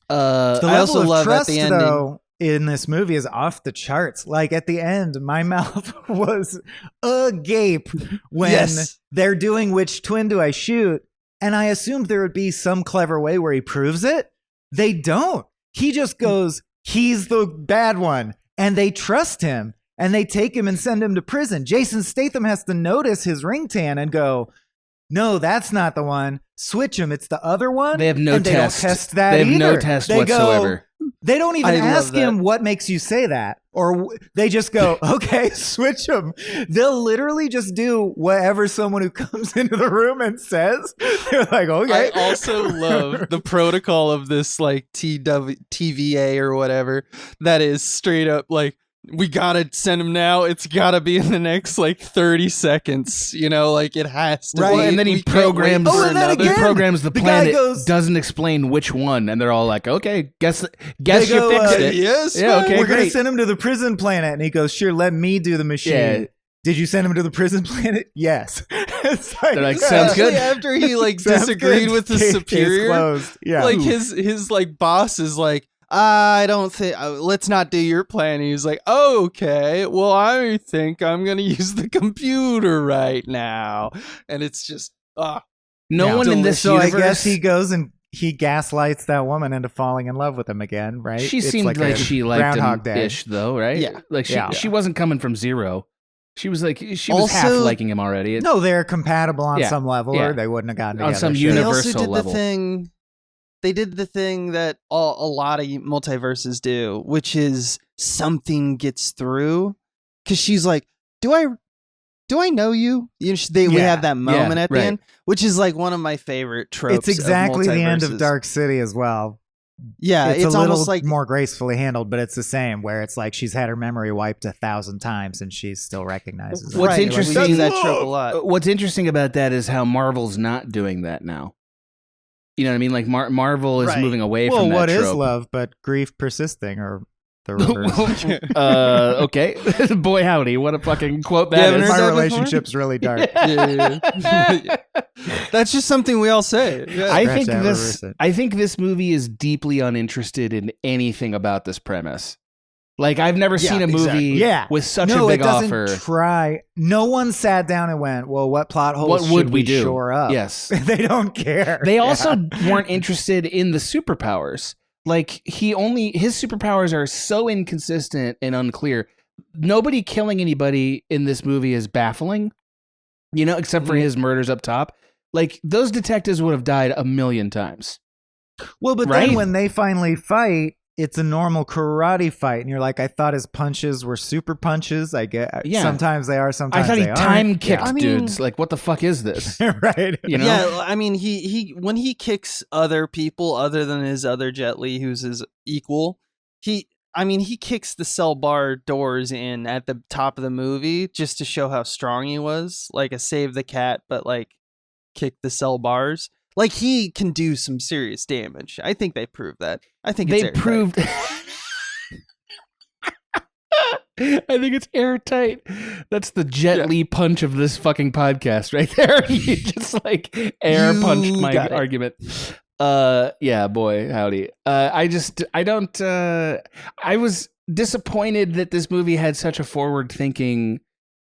Speaker 2: The
Speaker 3: level
Speaker 2: I also
Speaker 3: of
Speaker 2: love
Speaker 3: trust,
Speaker 2: at the ending,
Speaker 3: though, in this movie is off the charts. Like at the end, my mouth was agape when they're doing which twin do I shoot, and I assumed there would be some clever way where he proves it. They don't. He just goes, he's the bad one, and they trust him. And they take him and send him to prison. Jason Statham has to notice his ring tan and go, no, that's not the one. Switch him. It's the other one.
Speaker 4: They have no
Speaker 3: and
Speaker 4: test.
Speaker 3: They don't test that
Speaker 4: They have
Speaker 3: either.
Speaker 4: no test whatsoever.
Speaker 3: They don't even ask him what makes you say that. Or they just go, okay, switch him. They'll literally just do whatever someone who comes into the room and says. They're like, okay.
Speaker 2: I also love the protocol of this like TVA or whatever that is straight up like, we gotta send him now. It's gotta be in the next like 30 seconds. Like it has to.
Speaker 3: Right.
Speaker 2: Be.
Speaker 4: And then he programs.
Speaker 3: He
Speaker 4: programs the planet. Doesn't explain which one, and they're all like, "Okay, guess you fixed it."
Speaker 2: Yes.
Speaker 4: Yeah. Okay.
Speaker 3: We're
Speaker 4: great.
Speaker 3: gonna send him to the prison planet, and he goes, "Sure, let me do the machine."
Speaker 4: Yeah.
Speaker 3: Did you send him to the prison planet? Yes. It's like,
Speaker 4: They're like, sounds good.
Speaker 2: After he like
Speaker 3: Sounds
Speaker 2: disagreed
Speaker 3: good.
Speaker 2: with the
Speaker 3: Case
Speaker 2: superior,
Speaker 3: closed. Yeah.
Speaker 2: like his like boss is like, I don't think, let's not do your plan. He's like, okay, well, I think I'm going to use the computer right now. And it's just,
Speaker 4: no one in this
Speaker 3: so
Speaker 4: universe.
Speaker 3: I guess he goes and he gaslights that woman into falling in love with him again, right?
Speaker 4: She
Speaker 3: It's
Speaker 4: seemed like she liked
Speaker 3: Groundhog
Speaker 4: him
Speaker 3: Day.
Speaker 4: ish, though, right?
Speaker 2: Yeah.
Speaker 4: Like she wasn't coming from zero. She was like she was
Speaker 2: Also-
Speaker 4: half liking him already.
Speaker 3: No, they're compatible on
Speaker 4: Yeah.
Speaker 3: some level,
Speaker 4: Yeah.
Speaker 3: or they wouldn't have gotten
Speaker 4: On
Speaker 3: together.
Speaker 4: some
Speaker 3: sure.
Speaker 2: they
Speaker 4: universal
Speaker 2: also did
Speaker 4: level.
Speaker 2: the thing. They did the thing that a lot of multiverses do, which is something gets through. Because she's like, do I know you? We have that moment at the end, which is like one of my favorite tropes.
Speaker 3: It's exactly
Speaker 2: of
Speaker 3: the end of
Speaker 2: multiverses.
Speaker 3: Dark City as well.
Speaker 2: Yeah,
Speaker 3: it's a
Speaker 2: almost
Speaker 3: little
Speaker 2: like
Speaker 3: more gracefully handled, but it's the same, where it's like she's had her memory wiped 1,000 times and she still recognizes it.
Speaker 4: What's
Speaker 2: Right,
Speaker 4: interesting-
Speaker 2: we see that trope a lot.
Speaker 4: What's interesting about that is how Marvel's not doing that now. You know what I mean? Like Marvel is
Speaker 2: Right.
Speaker 4: moving away
Speaker 3: Well,
Speaker 4: from that
Speaker 3: what is
Speaker 4: trope.
Speaker 3: love but grief persisting, or the reverse?
Speaker 4: Okay. Boy, howdy. What a fucking quote
Speaker 2: You
Speaker 4: that
Speaker 2: haven't
Speaker 4: is.
Speaker 2: heard
Speaker 3: My
Speaker 2: that before?
Speaker 3: relationship's really dark.
Speaker 2: Yeah. That's just something we all say. Yeah.
Speaker 4: I
Speaker 3: Scratch
Speaker 4: think
Speaker 3: that,
Speaker 4: this.
Speaker 3: reverse it.
Speaker 4: I think this movie is deeply uninterested in anything about this premise. Like I've never seen a movie
Speaker 2: exactly.
Speaker 3: Yeah.
Speaker 4: with such
Speaker 3: no,
Speaker 4: a big
Speaker 3: it doesn't
Speaker 4: offer.
Speaker 3: try. No one sat down and went, well, what plot holes
Speaker 4: What would
Speaker 3: should
Speaker 4: we do?
Speaker 3: shore up?
Speaker 4: Yes.
Speaker 3: They don't care.
Speaker 4: They
Speaker 3: Yeah.
Speaker 4: also weren't interested in the superpowers. Like his superpowers are so inconsistent and unclear. Nobody killing anybody in this movie is baffling, except for his murders up top. Like those detectives would have died 1,000,000 times.
Speaker 3: Well, but
Speaker 4: Right?
Speaker 3: then when they finally fight, it's a normal karate fight, and you're like, I thought his punches were super punches. I get,
Speaker 4: Yeah.
Speaker 3: sometimes they are,
Speaker 4: I
Speaker 3: sometimes
Speaker 4: thought he
Speaker 3: they
Speaker 4: time
Speaker 3: aren't.
Speaker 4: kicked
Speaker 2: I mean-
Speaker 4: dudes. Like what the fuck is this?
Speaker 3: Right?
Speaker 2: Yeah, I mean, he when he kicks other people other than his other Jet Li, who's his equal, I mean, he kicks the cell bar doors in at the top of the movie just to show how strong he was, like a save the cat, but like kick the cell bars. Like he can do some serious damage. I think they proved that. I think it's
Speaker 4: They
Speaker 2: airtight.
Speaker 4: proved. I think it's airtight. That's the Jet Li punch of this fucking podcast right there. You just like air punched my
Speaker 2: got it.
Speaker 4: argument. Yeah, boy, howdy. I was disappointed that this movie had such a forward thinking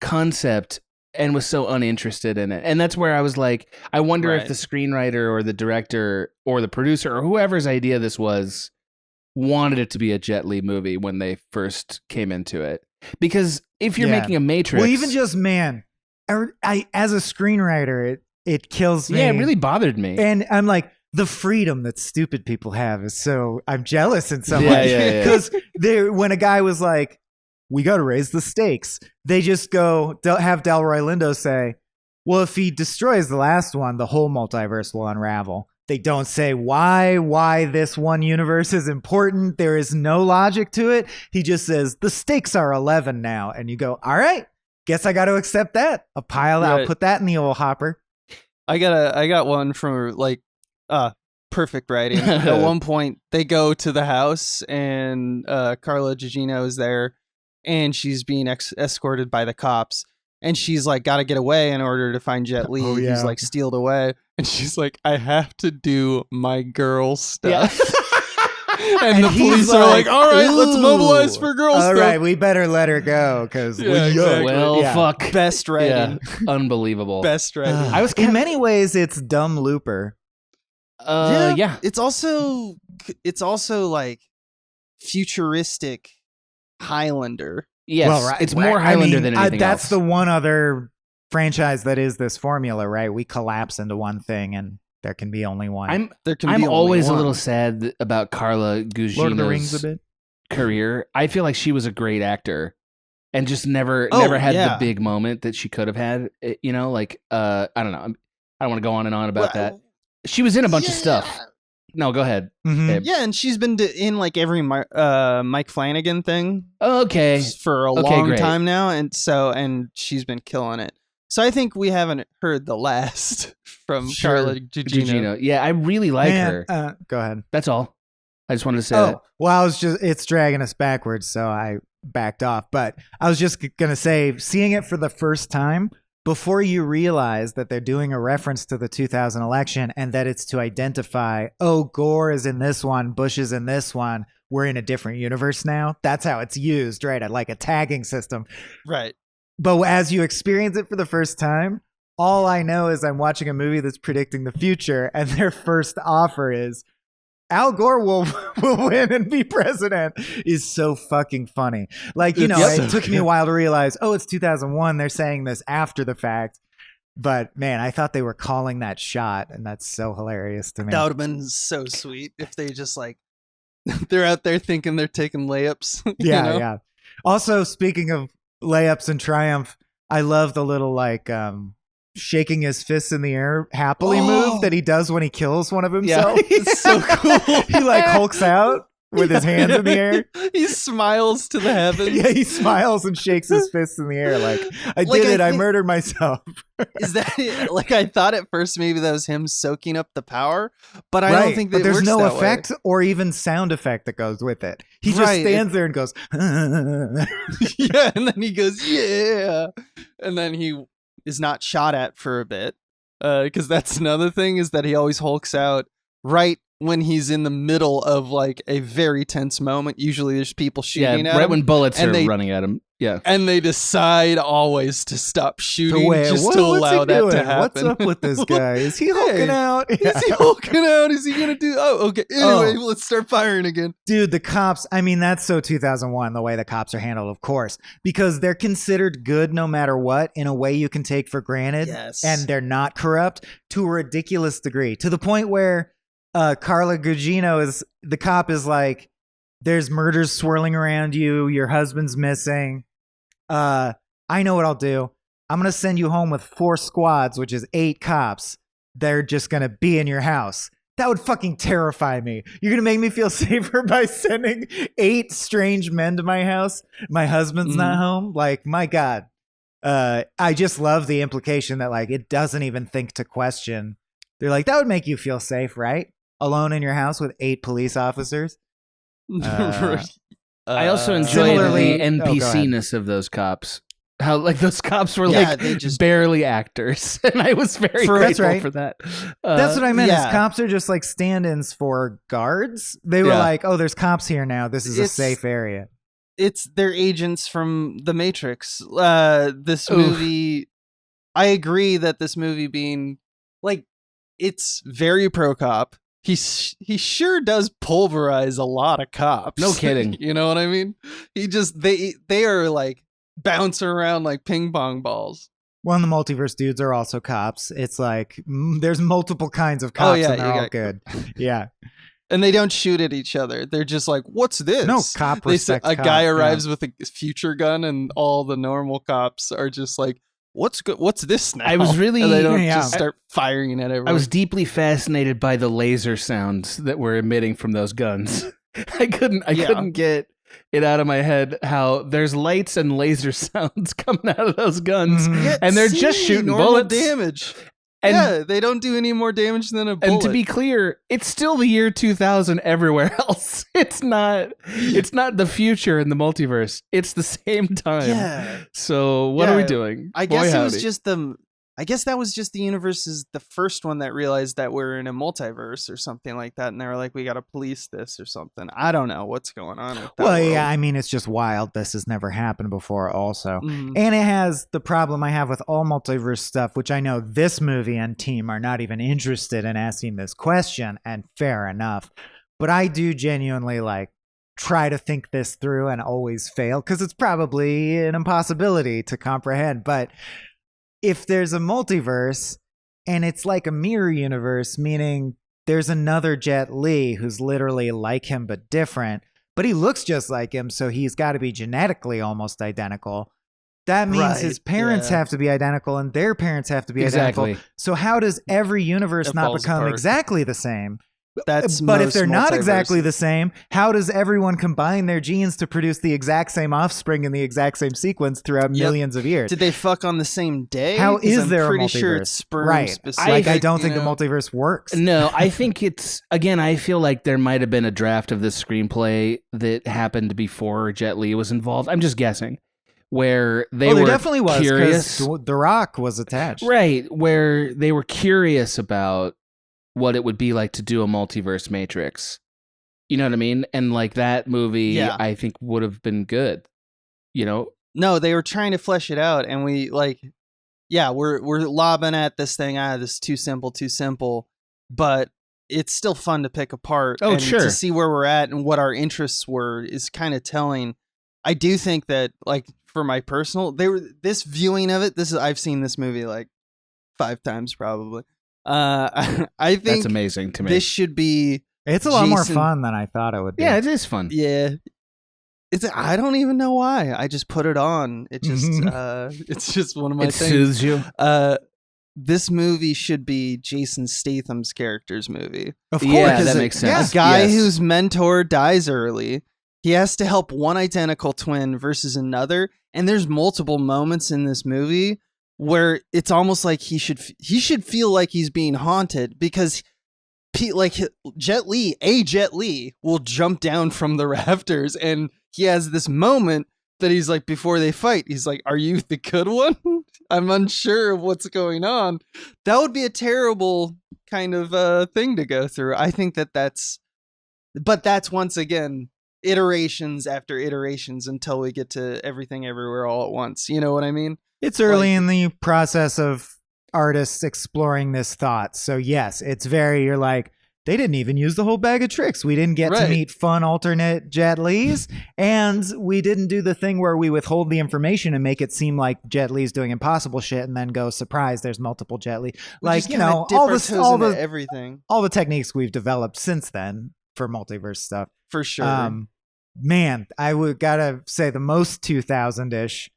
Speaker 4: concept and was so uninterested in it. And that's where I was like, I wonder if the screenwriter or the director or the producer or whoever's idea this was wanted it to be a Jet Li movie when they first came into it. Because if you're making a Matrix...
Speaker 3: Well, even just, man, as a screenwriter, it kills me.
Speaker 4: Yeah, it really bothered me.
Speaker 3: And I'm like, the freedom that stupid people have is so... I'm jealous in some way. Because when a guy was like, we got to raise the stakes, they just go, have Delroy Lindo say, well, if he destroys the last one, the whole multiverse will unravel. They don't say why this one universe is important. There is no logic to it. He just says, the stakes are 11 now. And you go, all right, guess I got to accept that. I'll put that in the old hopper.
Speaker 2: I got one from like perfect writing. At one point, they go to the house and Carla Gugino is there and she's being escorted by the cops. And she's like, got to get away in order to find Jet Li. He's like stealed away. And she's like, I have to do my girl stuff. Yeah. and the police are like, all right, let's mobilize for girl stuff.
Speaker 3: All right, we better let her go. Because
Speaker 4: fuck.
Speaker 2: Best writing.
Speaker 4: Yeah. Unbelievable.
Speaker 2: Best writing.
Speaker 3: In many ways, it's dumb Looper.
Speaker 2: Yeah. It's also like futuristic Highlander.
Speaker 4: Yes, well, it's more Highlander than anything
Speaker 3: that's
Speaker 4: else.
Speaker 3: The one other franchise that is this formula, right? We collapse into one thing, and there can be only one.
Speaker 4: I'm always a little sad about Carla
Speaker 3: Lord of the Rings
Speaker 4: Gugino's
Speaker 3: a bit.
Speaker 4: career. I feel like she was a great actor, and just never had the big moment that she could have had. You know, like I don't know. I don't want to go on and on about that. She was in a bunch of stuff. No, go ahead.
Speaker 3: Mm-hmm.
Speaker 2: Yeah, and she's been in like every Mike Flanagan thing.
Speaker 4: Okay,
Speaker 2: for a long time now, and she's been killing it. So I think we haven't heard the last from Carla Gugino.
Speaker 4: Yeah, I really like her.
Speaker 3: Go ahead.
Speaker 4: That's all. I just wanted to say that.
Speaker 3: Well, it's dragging us backwards, so I backed off. But I was just gonna say, seeing it for the first time. Before you realize that they're doing a reference to the 2000 election and that it's to identify, Gore is in this one, Bush is in this one, we're in a different universe now. That's how it's used, right? Like a tagging system.
Speaker 2: Right.
Speaker 3: But as you experience it for the first time, all I know is I'm watching a movie that's predicting the future and their first offer is, Al Gore will win and be president is so fucking funny. Like, it took me a while to realize, it's 2001. They're saying this after the fact. But man, I thought they were calling that shot. And that's so hilarious to me.
Speaker 2: That would have been so sweet if they just like, they're out there thinking they're taking layups.
Speaker 3: Yeah. Also, speaking of layups and triumph, I love the little like, shaking his fists in the air happily move that he does when he kills one of himself.
Speaker 2: Yeah, it's so cool.
Speaker 3: He like hulks out with his hands in the air.
Speaker 2: He smiles to the heavens.
Speaker 3: Yeah, he smiles and shakes his fists in the air like, I did it. I murdered myself.
Speaker 2: Is that it? Like, I thought at first maybe that was him soaking up the power, but I don't think that
Speaker 3: there's
Speaker 2: works
Speaker 3: no
Speaker 2: that
Speaker 3: effect
Speaker 2: way.
Speaker 3: Or even sound effect that goes with it. He just stands there and goes,
Speaker 2: yeah, and then he goes, yeah, and then he is not shot at for a bit, because that's another thing, is that he always hulks out right when he's in the middle of like a very tense moment. Usually there's people shooting at him.
Speaker 4: Right when bullets are running at him. Yeah.
Speaker 2: And they decide always to stop shooting to allow that to happen.
Speaker 3: What's up with this guy? Is he hulking out?
Speaker 2: Is he hulking out? Is he going to do... Oh, okay. Anyway, let's start firing again.
Speaker 3: Dude, the cops... I mean, that's so 2001, the way the cops are handled, of course. Because they're considered good no matter what, in a way you can take for granted.
Speaker 2: Yes.
Speaker 3: And they're not corrupt to a ridiculous degree. To the point where Carla Gugino is... The cop is like, there's murders swirling around you. Your husband's missing. I know what I'll do. I'm going to send you home with 4 squads, which is 8 cops. They're just going to be in your house. That would fucking terrify me. You're gonna make me feel safer by sending 8 strange men to my house. My husband's not home. Like, my God. I just love the implication that like it doesn't even think to question. They're like, that would make you feel safe, right? Alone in your house with 8 police officers.
Speaker 4: I also enjoy
Speaker 3: Similarly-
Speaker 4: the
Speaker 3: Oh, go ahead.
Speaker 4: NPC-ness of those cops. How like those cops were
Speaker 2: Yeah,
Speaker 4: like
Speaker 2: they just-
Speaker 4: barely actors, and I was very
Speaker 3: That's
Speaker 4: grateful
Speaker 3: right.
Speaker 4: for that.
Speaker 3: That's what I meant. Is
Speaker 2: yeah.
Speaker 3: cops are just like stand-ins for guards. They were
Speaker 4: Yeah.
Speaker 3: like, oh, there's cops here now. This is a
Speaker 2: It's-
Speaker 3: safe area.
Speaker 2: It's their agents from The Matrix. This
Speaker 4: Oof.
Speaker 2: movie, I agree that this movie being like, it's very pro cop. He sure does pulverize a lot of cops.
Speaker 4: No kidding.
Speaker 2: You know what I mean? He just they are like bouncing around like ping pong balls.
Speaker 3: One of the multiverse dudes are also cops. It's like there's multiple kinds of cops,
Speaker 2: yeah,
Speaker 3: and they're
Speaker 2: you
Speaker 3: all
Speaker 2: got-
Speaker 3: good. Yeah.
Speaker 2: And they don't shoot at each other. They're just like, "What's this?"
Speaker 3: No, cop
Speaker 2: They say
Speaker 3: respects
Speaker 2: a
Speaker 3: cop,
Speaker 2: guy
Speaker 3: yeah.
Speaker 2: arrives with a future gun, and all the normal cops are just like, "What's good? What's this now?"
Speaker 4: I was really-
Speaker 2: and they don't
Speaker 3: Yeah.
Speaker 2: just start firing at everyone.
Speaker 4: I was deeply fascinated by the laser sounds that were emitting from those guns. I couldn't get it out of my head how there's lights and laser sounds coming out of those guns,
Speaker 3: Mhm.
Speaker 4: and they're just
Speaker 2: See,
Speaker 4: shooting
Speaker 2: normal
Speaker 4: bullets.
Speaker 2: damage.
Speaker 4: And,
Speaker 2: Yeah, they don't do any more damage than a bullet.
Speaker 4: and to be clear, it's still the year 2000 everywhere else. It's not the future in the multiverse. It's the same time.
Speaker 2: yeah,
Speaker 4: So what are we
Speaker 2: Yeah,
Speaker 4: doing?
Speaker 2: I
Speaker 4: Boy,
Speaker 2: guess it was
Speaker 4: howdy.
Speaker 2: just I guess that was just the universe's the first one that realized that we're in a multiverse or something like that, and they were like, "We got to police this or something." I don't know what's going on with that.
Speaker 3: Well,
Speaker 2: world.
Speaker 3: yeah, I mean, it's just wild. This has never happened before, also.
Speaker 2: Mhm.
Speaker 3: And it has the problem I have with all multiverse stuff, which I know this movie and team are not even interested in asking this question, and fair enough. But I do genuinely like try to think this through and always fail because it's probably an impossibility to comprehend. But if there's a multiverse and it's like a mirror universe, meaning there's another Jet Li who's literally like him but different, but he looks just like him, so he's got to be genetically almost identical. That means
Speaker 2: Right,
Speaker 3: his parents
Speaker 2: yeah.
Speaker 3: have to be identical and their parents have to be
Speaker 4: Exactly.
Speaker 3: identical. So how does every universe
Speaker 2: It
Speaker 3: not
Speaker 2: falls
Speaker 3: become
Speaker 2: apart.
Speaker 3: exactly the same?
Speaker 2: That's
Speaker 3: But if
Speaker 2: most
Speaker 3: they're not exactly
Speaker 2: multiverses.
Speaker 3: the same, how does everyone combine their genes to produce the exact same offspring in the exact same sequence throughout
Speaker 2: Yep.
Speaker 3: millions of years?
Speaker 2: Did they fuck on the same day?
Speaker 3: How
Speaker 2: 'Cause
Speaker 3: is
Speaker 2: I'm
Speaker 3: there a
Speaker 2: pretty
Speaker 3: multiverse?
Speaker 2: sure it's sperm
Speaker 3: Right.
Speaker 2: specific.
Speaker 3: Like, I don't
Speaker 2: you
Speaker 3: think
Speaker 2: know?
Speaker 3: the multiverse works.
Speaker 4: No, I think it's again. I feel like there might have been a draft of this screenplay that happened before Jet Li was involved. I'm just guessing, where they
Speaker 3: there
Speaker 4: were
Speaker 3: definitely was
Speaker 4: curious,
Speaker 3: because The Rock was attached.
Speaker 4: right? Where they were curious about what it would be like to do a multiverse Matrix. You know what I mean? And like that movie,
Speaker 2: Yeah.
Speaker 4: I think would have been good. You know,
Speaker 2: No, they were trying to flesh it out, and we like, yeah, we're lobbing at this thing. This is too simple, but it's still fun to pick apart.
Speaker 4: Oh,
Speaker 2: and
Speaker 4: sure.
Speaker 2: to see where we're at and what our interests were is kind of telling. I do think that, like, for my personal, this viewing of it. I've seen this movie like 5 times probably. I think
Speaker 4: that's amazing to me.
Speaker 2: this should be.
Speaker 3: It's a lot more
Speaker 2: Jason-
Speaker 3: fun than I thought it would be.
Speaker 4: Yeah, it is fun.
Speaker 2: Yeah. I don't even know why. I just put it on. It just it's just one of my
Speaker 4: It
Speaker 2: things.
Speaker 4: soothes you.
Speaker 2: This movie should be Jason Statham's character's movie.
Speaker 3: Of
Speaker 4: Yeah,
Speaker 3: course.
Speaker 4: that
Speaker 2: a-
Speaker 4: makes sense.
Speaker 2: A guy
Speaker 4: Yes.
Speaker 2: whose mentor dies early. He has to help one identical twin versus another, and there's multiple moments in this movie where it's almost like he should feel like he's being haunted because like Jet Li will jump down from the rafters, and he has this moment that he's like, before they fight, he's like, "Are you the good one?" I'm unsure of what's going on. That would be a terrible kind of thing to go through. I think that's once again iterations after iterations until we get to everything everywhere all at once. You know what I mean?
Speaker 3: It's early
Speaker 2: Like-
Speaker 3: in the process of artists exploring this thought. So yes, it's very, you're like, they didn't even use the whole bag of tricks. We didn't get to
Speaker 2: Right.
Speaker 3: meet fun alternate Jet Li's, and we didn't do the thing where we withhold the information and make it seem like Jet Li's doing impossible shit and then go, surprise, there's multiple Jet Li.
Speaker 2: We
Speaker 3: Like,
Speaker 2: just
Speaker 3: you
Speaker 2: kinda
Speaker 3: know,
Speaker 2: dip
Speaker 3: all
Speaker 2: our
Speaker 3: this,
Speaker 2: toes
Speaker 3: all
Speaker 2: into
Speaker 3: the,
Speaker 2: everything
Speaker 3: all the techniques we've developed since then for multiverse stuff.
Speaker 2: for sure.
Speaker 3: Man, I would gotta say the most 2000-ish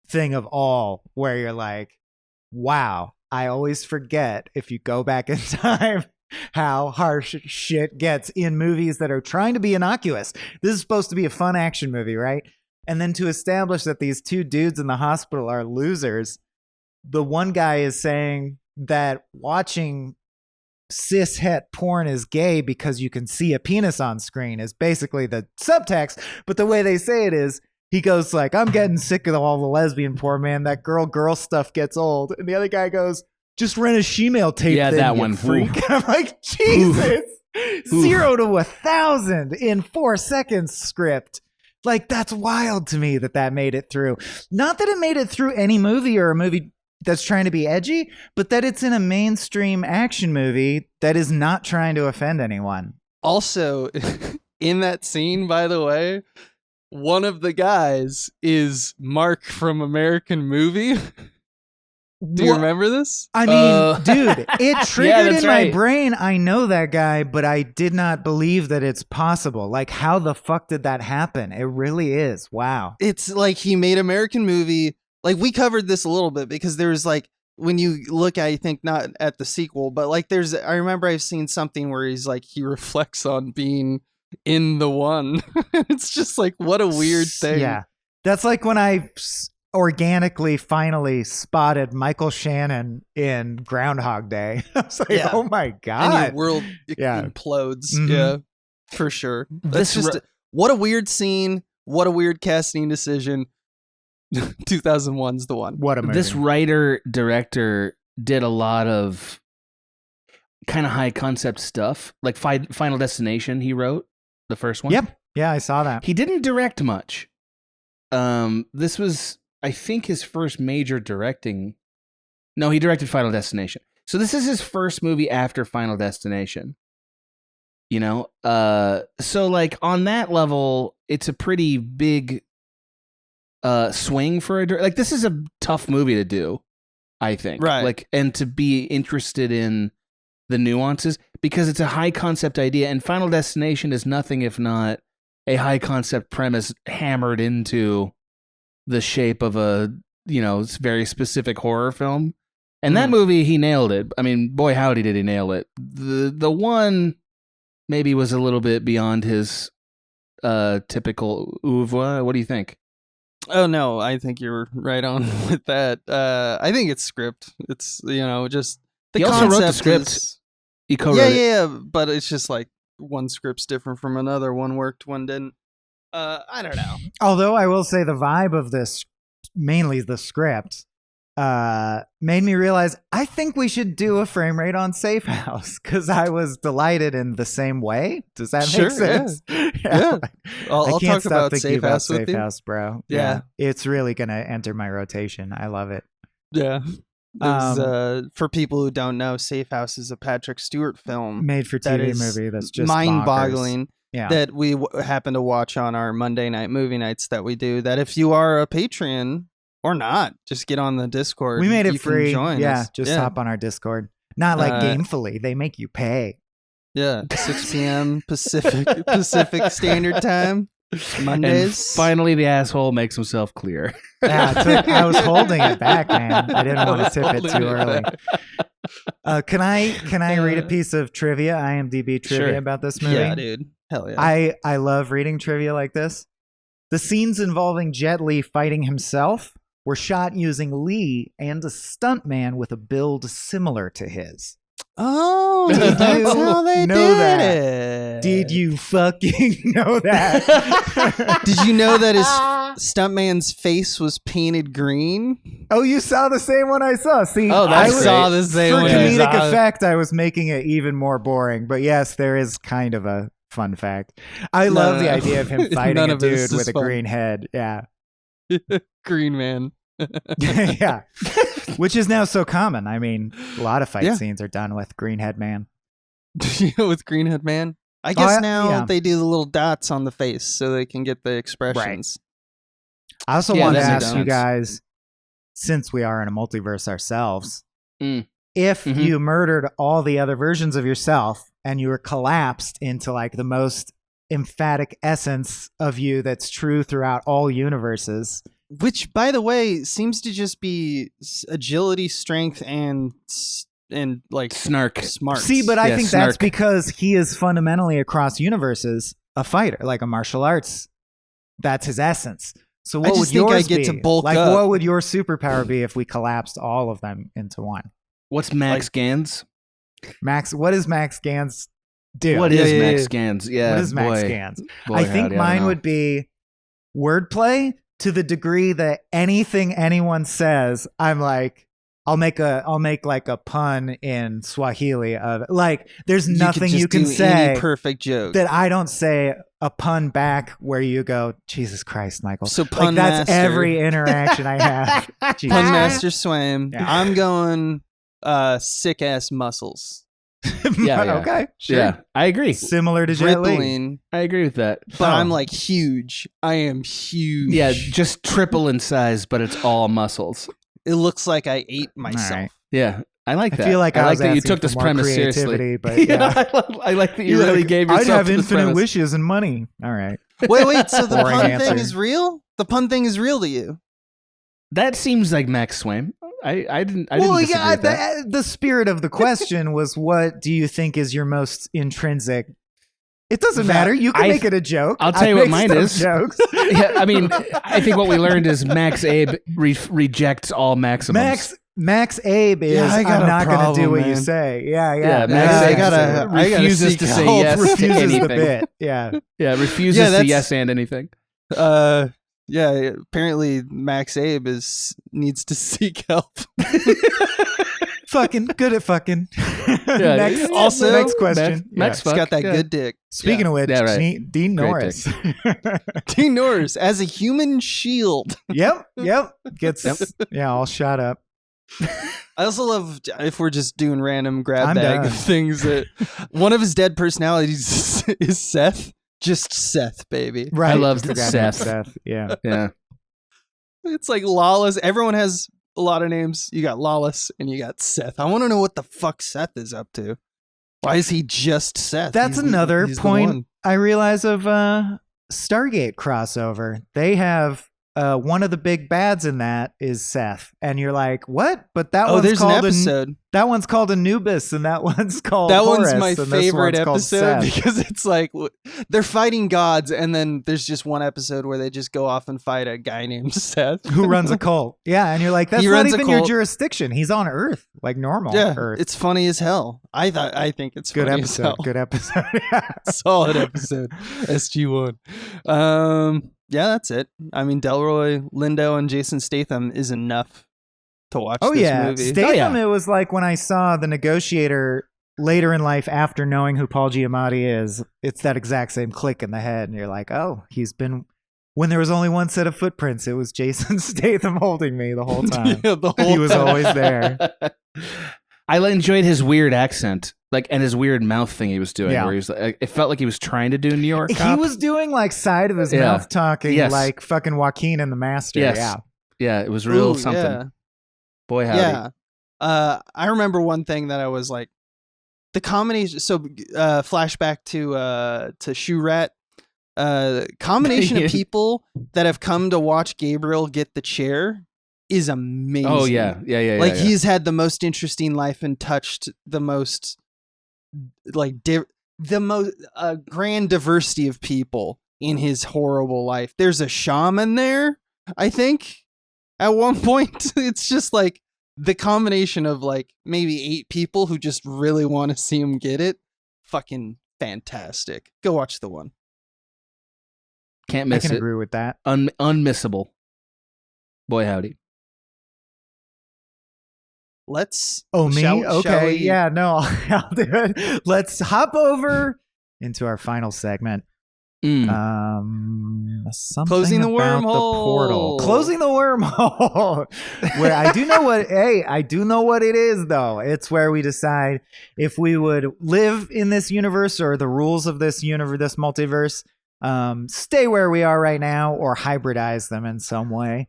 Speaker 3: thing of all, where you're like, wow, I always forget if you go back in time how harsh shit gets in movies that are trying to be innocuous. This is supposed to be a fun action movie, right? And then to establish that these two dudes in the hospital are losers, the one guy is saying that watching cishet porn is gay because you can see a penis on screen is basically the subtext. But the way they say it is, he goes like, I'm getting sick of all the lesbian porn, man. That girl stuff gets old. And the other guy goes, just rent a shemale tape.
Speaker 4: Yeah,
Speaker 3: thing,
Speaker 4: that
Speaker 3: you
Speaker 4: one.
Speaker 3: freak. I'm like, Jesus. 0 to 1,000 in 4 seconds script. Like, that's wild to me that made it through. Not that it made it through any movie or a movie that's trying to be edgy, but that it's in a mainstream action movie that is not trying to offend anyone.
Speaker 2: Also, in that scene, by the way, one of the guys is Mark from American Movie. Do you remember this?
Speaker 3: I mean, dude, it triggered in my
Speaker 4: right.
Speaker 3: brain. I know that guy, but I did not believe that it's possible. Like, how the fuck did that happen? It really is. Wow.
Speaker 2: It's like he made American Movie. Like, we covered this a little bit because there's like, when you look at, I think not at the sequel, but like I remember I've seen something where he's like, he reflects on being in the one. It's just like, what a weird thing.
Speaker 3: Yeah. That's like when I organically finally spotted Michael Shannon in Groundhog Day. I was like, oh my God.
Speaker 2: And your world implodes.
Speaker 3: Mhm.
Speaker 2: Yeah, for sure. That's just, what a weird scene. What a weird casting decision. 2001's the one.
Speaker 3: What a movie.
Speaker 4: This writer-director did a lot of kind of high concept stuff. Like Final Destination, he wrote the first one.
Speaker 3: Yep. Yeah, I saw that.
Speaker 4: He didn't direct much. This was, I think, his first major directing. No, he directed Final Destination. So this is his first movie after Final Destination. You know? So like on that level, it's a pretty big swing for like this is a tough movie to do, I think.
Speaker 2: Right.
Speaker 4: Like, and to be interested in the nuances because it's a high concept idea, and Final Destination is nothing if not a high concept premise hammered into the shape of a, you know, very specific horror film. And that movie, he nailed it. I mean, boy, howdy did he nail it. The one maybe was a little bit beyond his typical oeuvre. What do you think?
Speaker 2: Oh no, I think you're right on with that. I think it's script. It's, you know, just the
Speaker 4: he
Speaker 2: concept
Speaker 4: also wrote the script.
Speaker 2: is,
Speaker 4: He co-wrote it.
Speaker 2: yeah, but it's just like one script's different from another. One worked, one didn't. I don't know.
Speaker 3: Although I will say the vibe of this, mainly the script, made me realize I think we should do a frame rate on Safe House because I was delighted in the same way. Does that make sense?
Speaker 2: Yeah. I'll
Speaker 3: I can't
Speaker 2: talk
Speaker 3: stop
Speaker 2: about
Speaker 3: thinking
Speaker 2: Safe
Speaker 3: about
Speaker 2: House with
Speaker 3: Safe
Speaker 2: you.
Speaker 3: House, bro.
Speaker 2: Yeah.
Speaker 3: It's really going to enter my rotation. I love it.
Speaker 2: Yeah. For people who don't know, Safe House is a Patrick Stewart film.
Speaker 3: Made for
Speaker 2: that
Speaker 3: TV
Speaker 2: is
Speaker 3: movie that's just
Speaker 2: mind-boggling.
Speaker 3: bonkers. Yeah.
Speaker 2: That we happen to watch on our Monday night movie nights that we do. That if you are a Patreon or not, just get on the Discord.
Speaker 3: We made it
Speaker 2: you
Speaker 3: free.
Speaker 2: Can join us.
Speaker 3: Just hop on our Discord. Not like
Speaker 2: Uh,
Speaker 3: gamefully. They make you pay.
Speaker 2: Yeah, 6 p.m. Pacific Standard Time, Mondays.
Speaker 4: And finally, the asshole makes himself clear.
Speaker 3: Yeah, I was holding it back, man. I didn't want to tip it too early. Can I read a piece of trivia, IMDb trivia
Speaker 4: Sure.
Speaker 3: about this movie?
Speaker 2: Yeah, dude. Hell yeah.
Speaker 3: I love reading trivia like this. The scenes involving Jet Li fighting himself were shot using Lee and a stuntman with a build similar to his.
Speaker 2: Oh,
Speaker 3: Did
Speaker 2: that's
Speaker 3: you
Speaker 2: how they
Speaker 3: know
Speaker 2: did
Speaker 3: that?
Speaker 2: it.
Speaker 3: Did you fucking know that?
Speaker 2: Did you know that his stuntman's face was painted green?
Speaker 3: Oh, you saw the same one I saw. See,
Speaker 4: Oh, that's
Speaker 3: I was-
Speaker 2: saw the same
Speaker 3: for
Speaker 2: one.
Speaker 3: comedic
Speaker 2: I saw.
Speaker 3: effect, I was making it even more boring. But yes, there is kind of a fun fact. I love the idea of him fighting
Speaker 2: None
Speaker 3: a
Speaker 2: of it is
Speaker 3: dude
Speaker 2: just
Speaker 3: with a
Speaker 2: fun.
Speaker 3: green head. Yeah.
Speaker 2: Green man.
Speaker 3: Yeah. Which is now so common. I mean, a lot of fight
Speaker 2: Yeah.
Speaker 3: scenes are done with green head man.
Speaker 2: With greenhead man. I guess now
Speaker 3: yeah.
Speaker 2: they do the little dots on the face so they can get the expressions.
Speaker 3: I also
Speaker 4: Yeah,
Speaker 3: wanted to
Speaker 4: that makes
Speaker 3: ask you
Speaker 4: sense.
Speaker 3: guys, since we are in a multiverse ourselves,
Speaker 4: Mm.
Speaker 3: if
Speaker 4: Mhm.
Speaker 3: you murdered all the other versions of yourself and you were collapsed into like the most emphatic essence of you that's true throughout all universes.
Speaker 2: Which, by the way, seems to just be agility, strength, and and like
Speaker 4: Snark.
Speaker 2: smarts.
Speaker 3: See, but I
Speaker 4: Yeah,
Speaker 3: think
Speaker 4: snark.
Speaker 3: that's because he is fundamentally across universes a fighter, like a martial arts. That's his essence. So what
Speaker 2: just
Speaker 3: would
Speaker 2: think I
Speaker 3: yours
Speaker 2: get
Speaker 3: be?
Speaker 2: to bulk
Speaker 3: like,
Speaker 2: up.
Speaker 3: what would your superpower be if we collapsed all of them into one?
Speaker 4: What's Max Gans?
Speaker 3: Max, what does Max Gans do?
Speaker 4: What is
Speaker 2: Yeah, yeah,
Speaker 4: Max
Speaker 2: yeah.
Speaker 4: Gans? Yeah,
Speaker 3: What is Max
Speaker 4: boy.
Speaker 3: Gans?
Speaker 4: Boy,
Speaker 3: I think
Speaker 4: howdy,
Speaker 3: mine
Speaker 4: don't know.
Speaker 3: would be wordplay to the degree that anything anyone says, I'm like, I'll make like a pun in Swahili of like, there's nothing you can
Speaker 2: do
Speaker 3: say
Speaker 2: any perfect joke.
Speaker 3: that I don't say a pun back where you go, Jesus Christ, Michael.
Speaker 2: So
Speaker 3: like
Speaker 2: pun
Speaker 3: that's
Speaker 2: master.
Speaker 3: every interaction I have. Jesus
Speaker 2: Pun
Speaker 3: Christ.
Speaker 2: Master Swam.
Speaker 3: Yeah.
Speaker 2: I'm going sick ass muscles.
Speaker 4: Yeah, yeah.
Speaker 3: Okay. Sure.
Speaker 4: Yeah, I agree.
Speaker 3: Similar to Jet Li.
Speaker 2: Rippling,
Speaker 4: I agree with that.
Speaker 2: but
Speaker 3: Oh.
Speaker 2: I'm like huge. I am huge.
Speaker 4: Yeah, just triple in size, but it's all muscles.
Speaker 2: It looks like I ate myself.
Speaker 3: right.
Speaker 4: Yeah, I like
Speaker 3: I
Speaker 4: that.
Speaker 3: feel like I
Speaker 4: like
Speaker 3: was
Speaker 4: that you
Speaker 3: asking
Speaker 4: took
Speaker 3: for
Speaker 4: this
Speaker 3: more
Speaker 4: premise seriously.
Speaker 3: creativity, but yeah.
Speaker 4: I like that you
Speaker 3: You're
Speaker 4: really
Speaker 3: like,
Speaker 4: gave yourself
Speaker 3: I'd have
Speaker 4: to this
Speaker 3: infinite
Speaker 4: premise.
Speaker 3: wishes and money. All right.
Speaker 2: Wait. So the
Speaker 3: Boring
Speaker 2: pun
Speaker 3: answer.
Speaker 2: thing is real? The pun thing is real to you?
Speaker 4: That seems like Max Swaim. I didn't
Speaker 3: Well,
Speaker 4: disagree
Speaker 3: yeah,
Speaker 4: with that.
Speaker 3: the spirit of the question was, what do you think is your most intrinsic? It doesn't matter. You can
Speaker 4: I-
Speaker 3: make it a joke.
Speaker 4: I'll tell
Speaker 3: I
Speaker 4: you what
Speaker 3: make
Speaker 4: mine
Speaker 3: stuff
Speaker 4: is.
Speaker 3: Jokes.
Speaker 4: Yeah, I mean, I think what we learned is Max Abe rejects all maximums.
Speaker 3: Max Abe is,
Speaker 2: Yeah, I got
Speaker 3: I'm
Speaker 2: a
Speaker 3: not going to do
Speaker 2: problem,
Speaker 3: what you
Speaker 2: man.
Speaker 3: say. Yeah.
Speaker 4: Yeah, Max
Speaker 2: Yeah,
Speaker 4: Abe
Speaker 2: I gotta
Speaker 4: refuses
Speaker 2: seek
Speaker 4: to say
Speaker 2: help.
Speaker 4: yes to
Speaker 3: Refuses the
Speaker 4: anything.
Speaker 3: bit. Yeah.
Speaker 4: Yeah, refuses
Speaker 2: Yeah,
Speaker 4: to
Speaker 2: that's-
Speaker 4: yes and anything.
Speaker 2: Yeah, apparently Max Abe needs to seek help.
Speaker 3: Fucking good at fucking.
Speaker 4: Yeah,
Speaker 3: next,
Speaker 2: also,
Speaker 3: next question.
Speaker 4: Max
Speaker 2: He's got that
Speaker 4: yeah.
Speaker 2: good dick.
Speaker 3: Speaking of which,
Speaker 4: Yeah, right.
Speaker 3: Dean
Speaker 4: Great
Speaker 3: Norris.
Speaker 2: Dean Norris as a human shield.
Speaker 3: Yep. Gets
Speaker 4: Yep.
Speaker 3: yeah, all shot up.
Speaker 2: I also love if we're just doing random grab
Speaker 3: I'm
Speaker 2: bag
Speaker 3: done.
Speaker 2: of things that one of his dead personalities is Seth. Just Seth, baby.
Speaker 3: Right.
Speaker 4: I loved
Speaker 3: just the guy named
Speaker 4: Seth.
Speaker 3: Yeah.
Speaker 4: Yeah.
Speaker 2: It's like Lawless. Everyone has a lot of names. You got Lawless and you got Seth. I want to know what the fuck Seth is up to. Why is he just Seth?
Speaker 3: That's
Speaker 2: He's the-
Speaker 3: another
Speaker 2: he's the
Speaker 3: point
Speaker 2: one.
Speaker 3: I realize of Stargate crossover. They have one of the big bads in that is Seth, and you're like, what? But that
Speaker 2: Oh,
Speaker 3: one's
Speaker 2: there's an
Speaker 3: called
Speaker 2: episode.
Speaker 3: that one's called Anubis, and that one's called
Speaker 2: That one's
Speaker 3: Horus,
Speaker 2: my
Speaker 3: and this
Speaker 2: favorite
Speaker 3: one's called
Speaker 2: episode
Speaker 3: Seth.
Speaker 2: because it's like they're fighting gods, and then there's just one episode where they just go off and fight a guy named Seth
Speaker 3: Who runs a cult? Yeah, and you're like, that's
Speaker 2: He
Speaker 3: not
Speaker 2: runs a
Speaker 3: even your
Speaker 2: cult.
Speaker 3: jurisdiction. He's on Earth, like normal
Speaker 2: Yeah,
Speaker 3: Earth.
Speaker 2: it's funny as hell. I think it's
Speaker 3: Good
Speaker 2: funny as
Speaker 3: episode.
Speaker 2: hell.
Speaker 3: Good episode. Yeah.
Speaker 2: Solid episode. SG1. Yeah, that's it. I mean, Delroy Lindo and Jason Statham is enough to watch
Speaker 3: Oh
Speaker 2: this
Speaker 3: yeah,
Speaker 2: movie.
Speaker 3: Statham. It was like when I saw The Negotiator later in life after knowing who Paul Giamatti is. It's that exact same click in the head, and you're like, oh, he's been. When there was only one set of footprints, it was Jason Statham holding me the whole time.
Speaker 2: Yeah, the whole
Speaker 3: He was
Speaker 2: time.
Speaker 3: always there.
Speaker 4: I enjoyed his weird accent, like, and his weird mouth thing he was doing,
Speaker 3: Yeah.
Speaker 4: where he was like, it felt like he was trying to do New York
Speaker 3: He
Speaker 4: cop.
Speaker 3: was doing like side of his
Speaker 4: Yeah.
Speaker 3: mouth talking
Speaker 4: Yes.
Speaker 3: like fucking Joaquin and the Master.
Speaker 4: Yes.
Speaker 3: Yeah.
Speaker 4: Yeah, it was real
Speaker 2: Ooh,
Speaker 4: something.
Speaker 2: Yeah.
Speaker 4: Boy, howdy.
Speaker 2: Yeah. I remember one thing that I was like, the combination. So, flashback to Shoe Rat. Combination of people that have come to watch Gabriel get the chair is amazing.
Speaker 4: Oh yeah, yeah.
Speaker 2: Like
Speaker 4: yeah.
Speaker 2: he's had the most interesting life and touched the most, like the most grand diversity of people in his horrible life. There's a shaman there, I think. At one point, it's just like the combination of like maybe 8 people who just really want to see him get it. Fucking fantastic. Go watch the one.
Speaker 4: Can't
Speaker 3: I
Speaker 4: miss
Speaker 3: can
Speaker 4: it.
Speaker 3: agree with that.
Speaker 4: Unmissable. Boy, howdy.
Speaker 2: Let's.
Speaker 3: Oh, me?
Speaker 2: shall
Speaker 3: Okay.
Speaker 2: we-
Speaker 3: Yeah, no, I'll do it. Let's hop over into our final segment. Something
Speaker 2: Closing the
Speaker 3: about
Speaker 2: wormhole.
Speaker 3: The portal. Closing the wormhole. Where I do know what. Hey, I do know what it is though. It's where we decide if we would live in this universe or the rules of this universe, this multiverse, stay where we are right now or hybridize them in some way.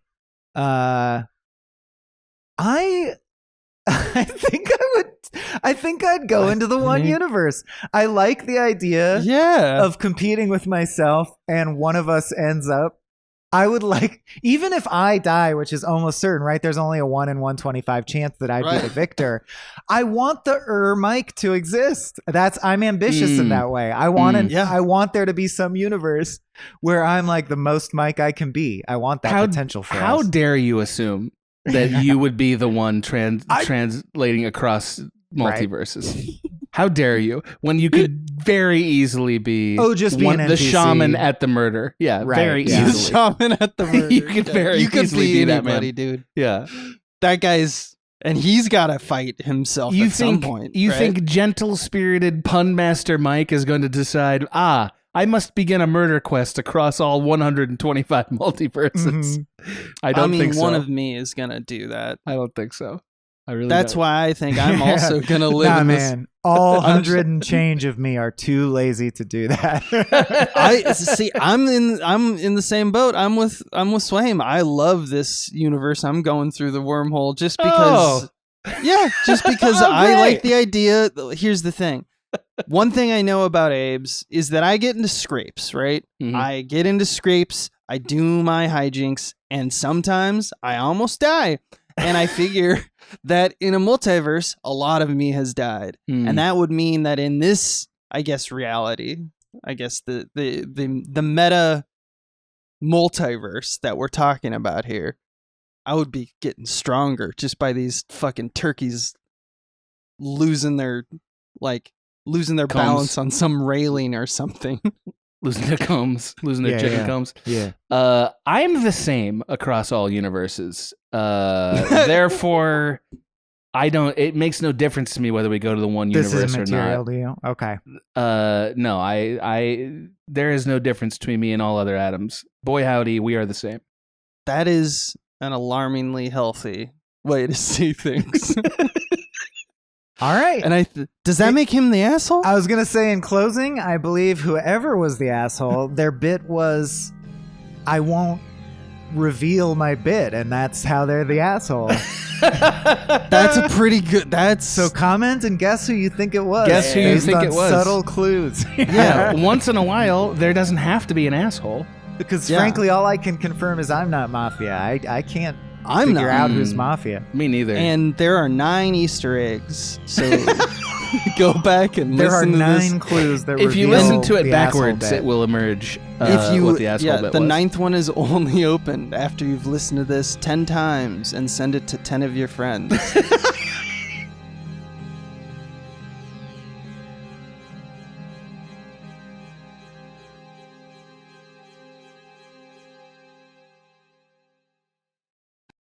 Speaker 3: I think I'd go into the one universe. I like the idea
Speaker 2: Yeah.
Speaker 3: of competing with myself and one of us ends up I would like, even if I die, which is almost certain, right? There's only a 1 in 125 chance that I'd be the victor. I want the Mike to exist. I'm ambitious in that way. I want there to be some universe where I'm like the most Mike I can be. I want that potential for
Speaker 4: How
Speaker 3: us.
Speaker 4: dare you assume that you would be the one translating across multiverses? How dare you? When you could very easily be
Speaker 3: just be an
Speaker 4: the
Speaker 3: NPC.
Speaker 4: shaman at the murder. Yeah,
Speaker 3: Right,
Speaker 4: very
Speaker 3: yeah.
Speaker 2: The
Speaker 4: easily.
Speaker 2: shaman at the murder.
Speaker 4: You could very easily be that man.
Speaker 2: anybody, dude.
Speaker 4: Yeah.
Speaker 2: That guy's, and he's got to fight himself at some point.
Speaker 4: You
Speaker 2: right?
Speaker 4: think gentle-spirited pun master Mike is going to decide, I must begin a murder quest across all 125 multiverses. I don't think so.
Speaker 2: One of me is gonna do that.
Speaker 4: I don't think so. I really
Speaker 2: That's
Speaker 4: don't.
Speaker 2: why I think I'm also gonna live in this.
Speaker 3: Man. All 100 and change of me are too lazy to do that.
Speaker 2: I'm in the same boat. I'm with Swaim. I love this universe. I'm going through the wormhole just because. Just because I like the idea. Here's the thing. One thing I know about Abe's is that I get into scrapes, right?
Speaker 4: Mhm.
Speaker 2: I get into scrapes. I do my hijinks, and sometimes I almost die. And I figure that in a multiverse, a lot of me has died. And that would mean that in this, I guess, reality, I guess the meta multiverse that we're talking about here, I would be getting stronger just by these fucking turkeys losing their balance on some railing or something.
Speaker 4: Losing their combs, losing their chicken combs.
Speaker 3: Yeah.
Speaker 4: I'm the same across all universes. Therefore, it makes no difference to me whether we go to the one
Speaker 3: This
Speaker 4: universe
Speaker 3: is
Speaker 4: or
Speaker 3: material
Speaker 4: not.
Speaker 3: to you? Okay.
Speaker 4: No, there is no difference between me and all other atoms. Boy, howdy, we are the same.
Speaker 2: That is an alarmingly healthy way to see things.
Speaker 3: All right.
Speaker 2: And does that make him the asshole?
Speaker 3: I was going to say in closing, I believe whoever was the asshole, their bit was, I won't reveal my bit, and that's how they're the asshole.
Speaker 2: That's a pretty good.
Speaker 3: So comment and guess who you think it was.
Speaker 4: Guess who you
Speaker 3: based
Speaker 4: think
Speaker 3: on
Speaker 4: it was.
Speaker 3: Subtle clues.
Speaker 4: Yeah, once in a while, there doesn't have to be an asshole.
Speaker 3: Because frankly, all I can confirm is I'm not Mafia. I can't
Speaker 2: I'm
Speaker 3: figure
Speaker 2: not.
Speaker 3: out who's Mafia.
Speaker 4: Me neither.
Speaker 2: And there are 9 Easter eggs. So go back and
Speaker 3: There are
Speaker 2: listen to
Speaker 3: 9
Speaker 2: this.
Speaker 3: clues that
Speaker 4: if you
Speaker 3: reveal
Speaker 4: listen to it
Speaker 3: the asshole
Speaker 4: backwards,
Speaker 3: bit.
Speaker 4: it will emerge
Speaker 2: If
Speaker 4: what the asshole bit
Speaker 2: the
Speaker 4: was.
Speaker 2: 9th one is only opened after you've listened to this 10 times and send it to 10 of your friends.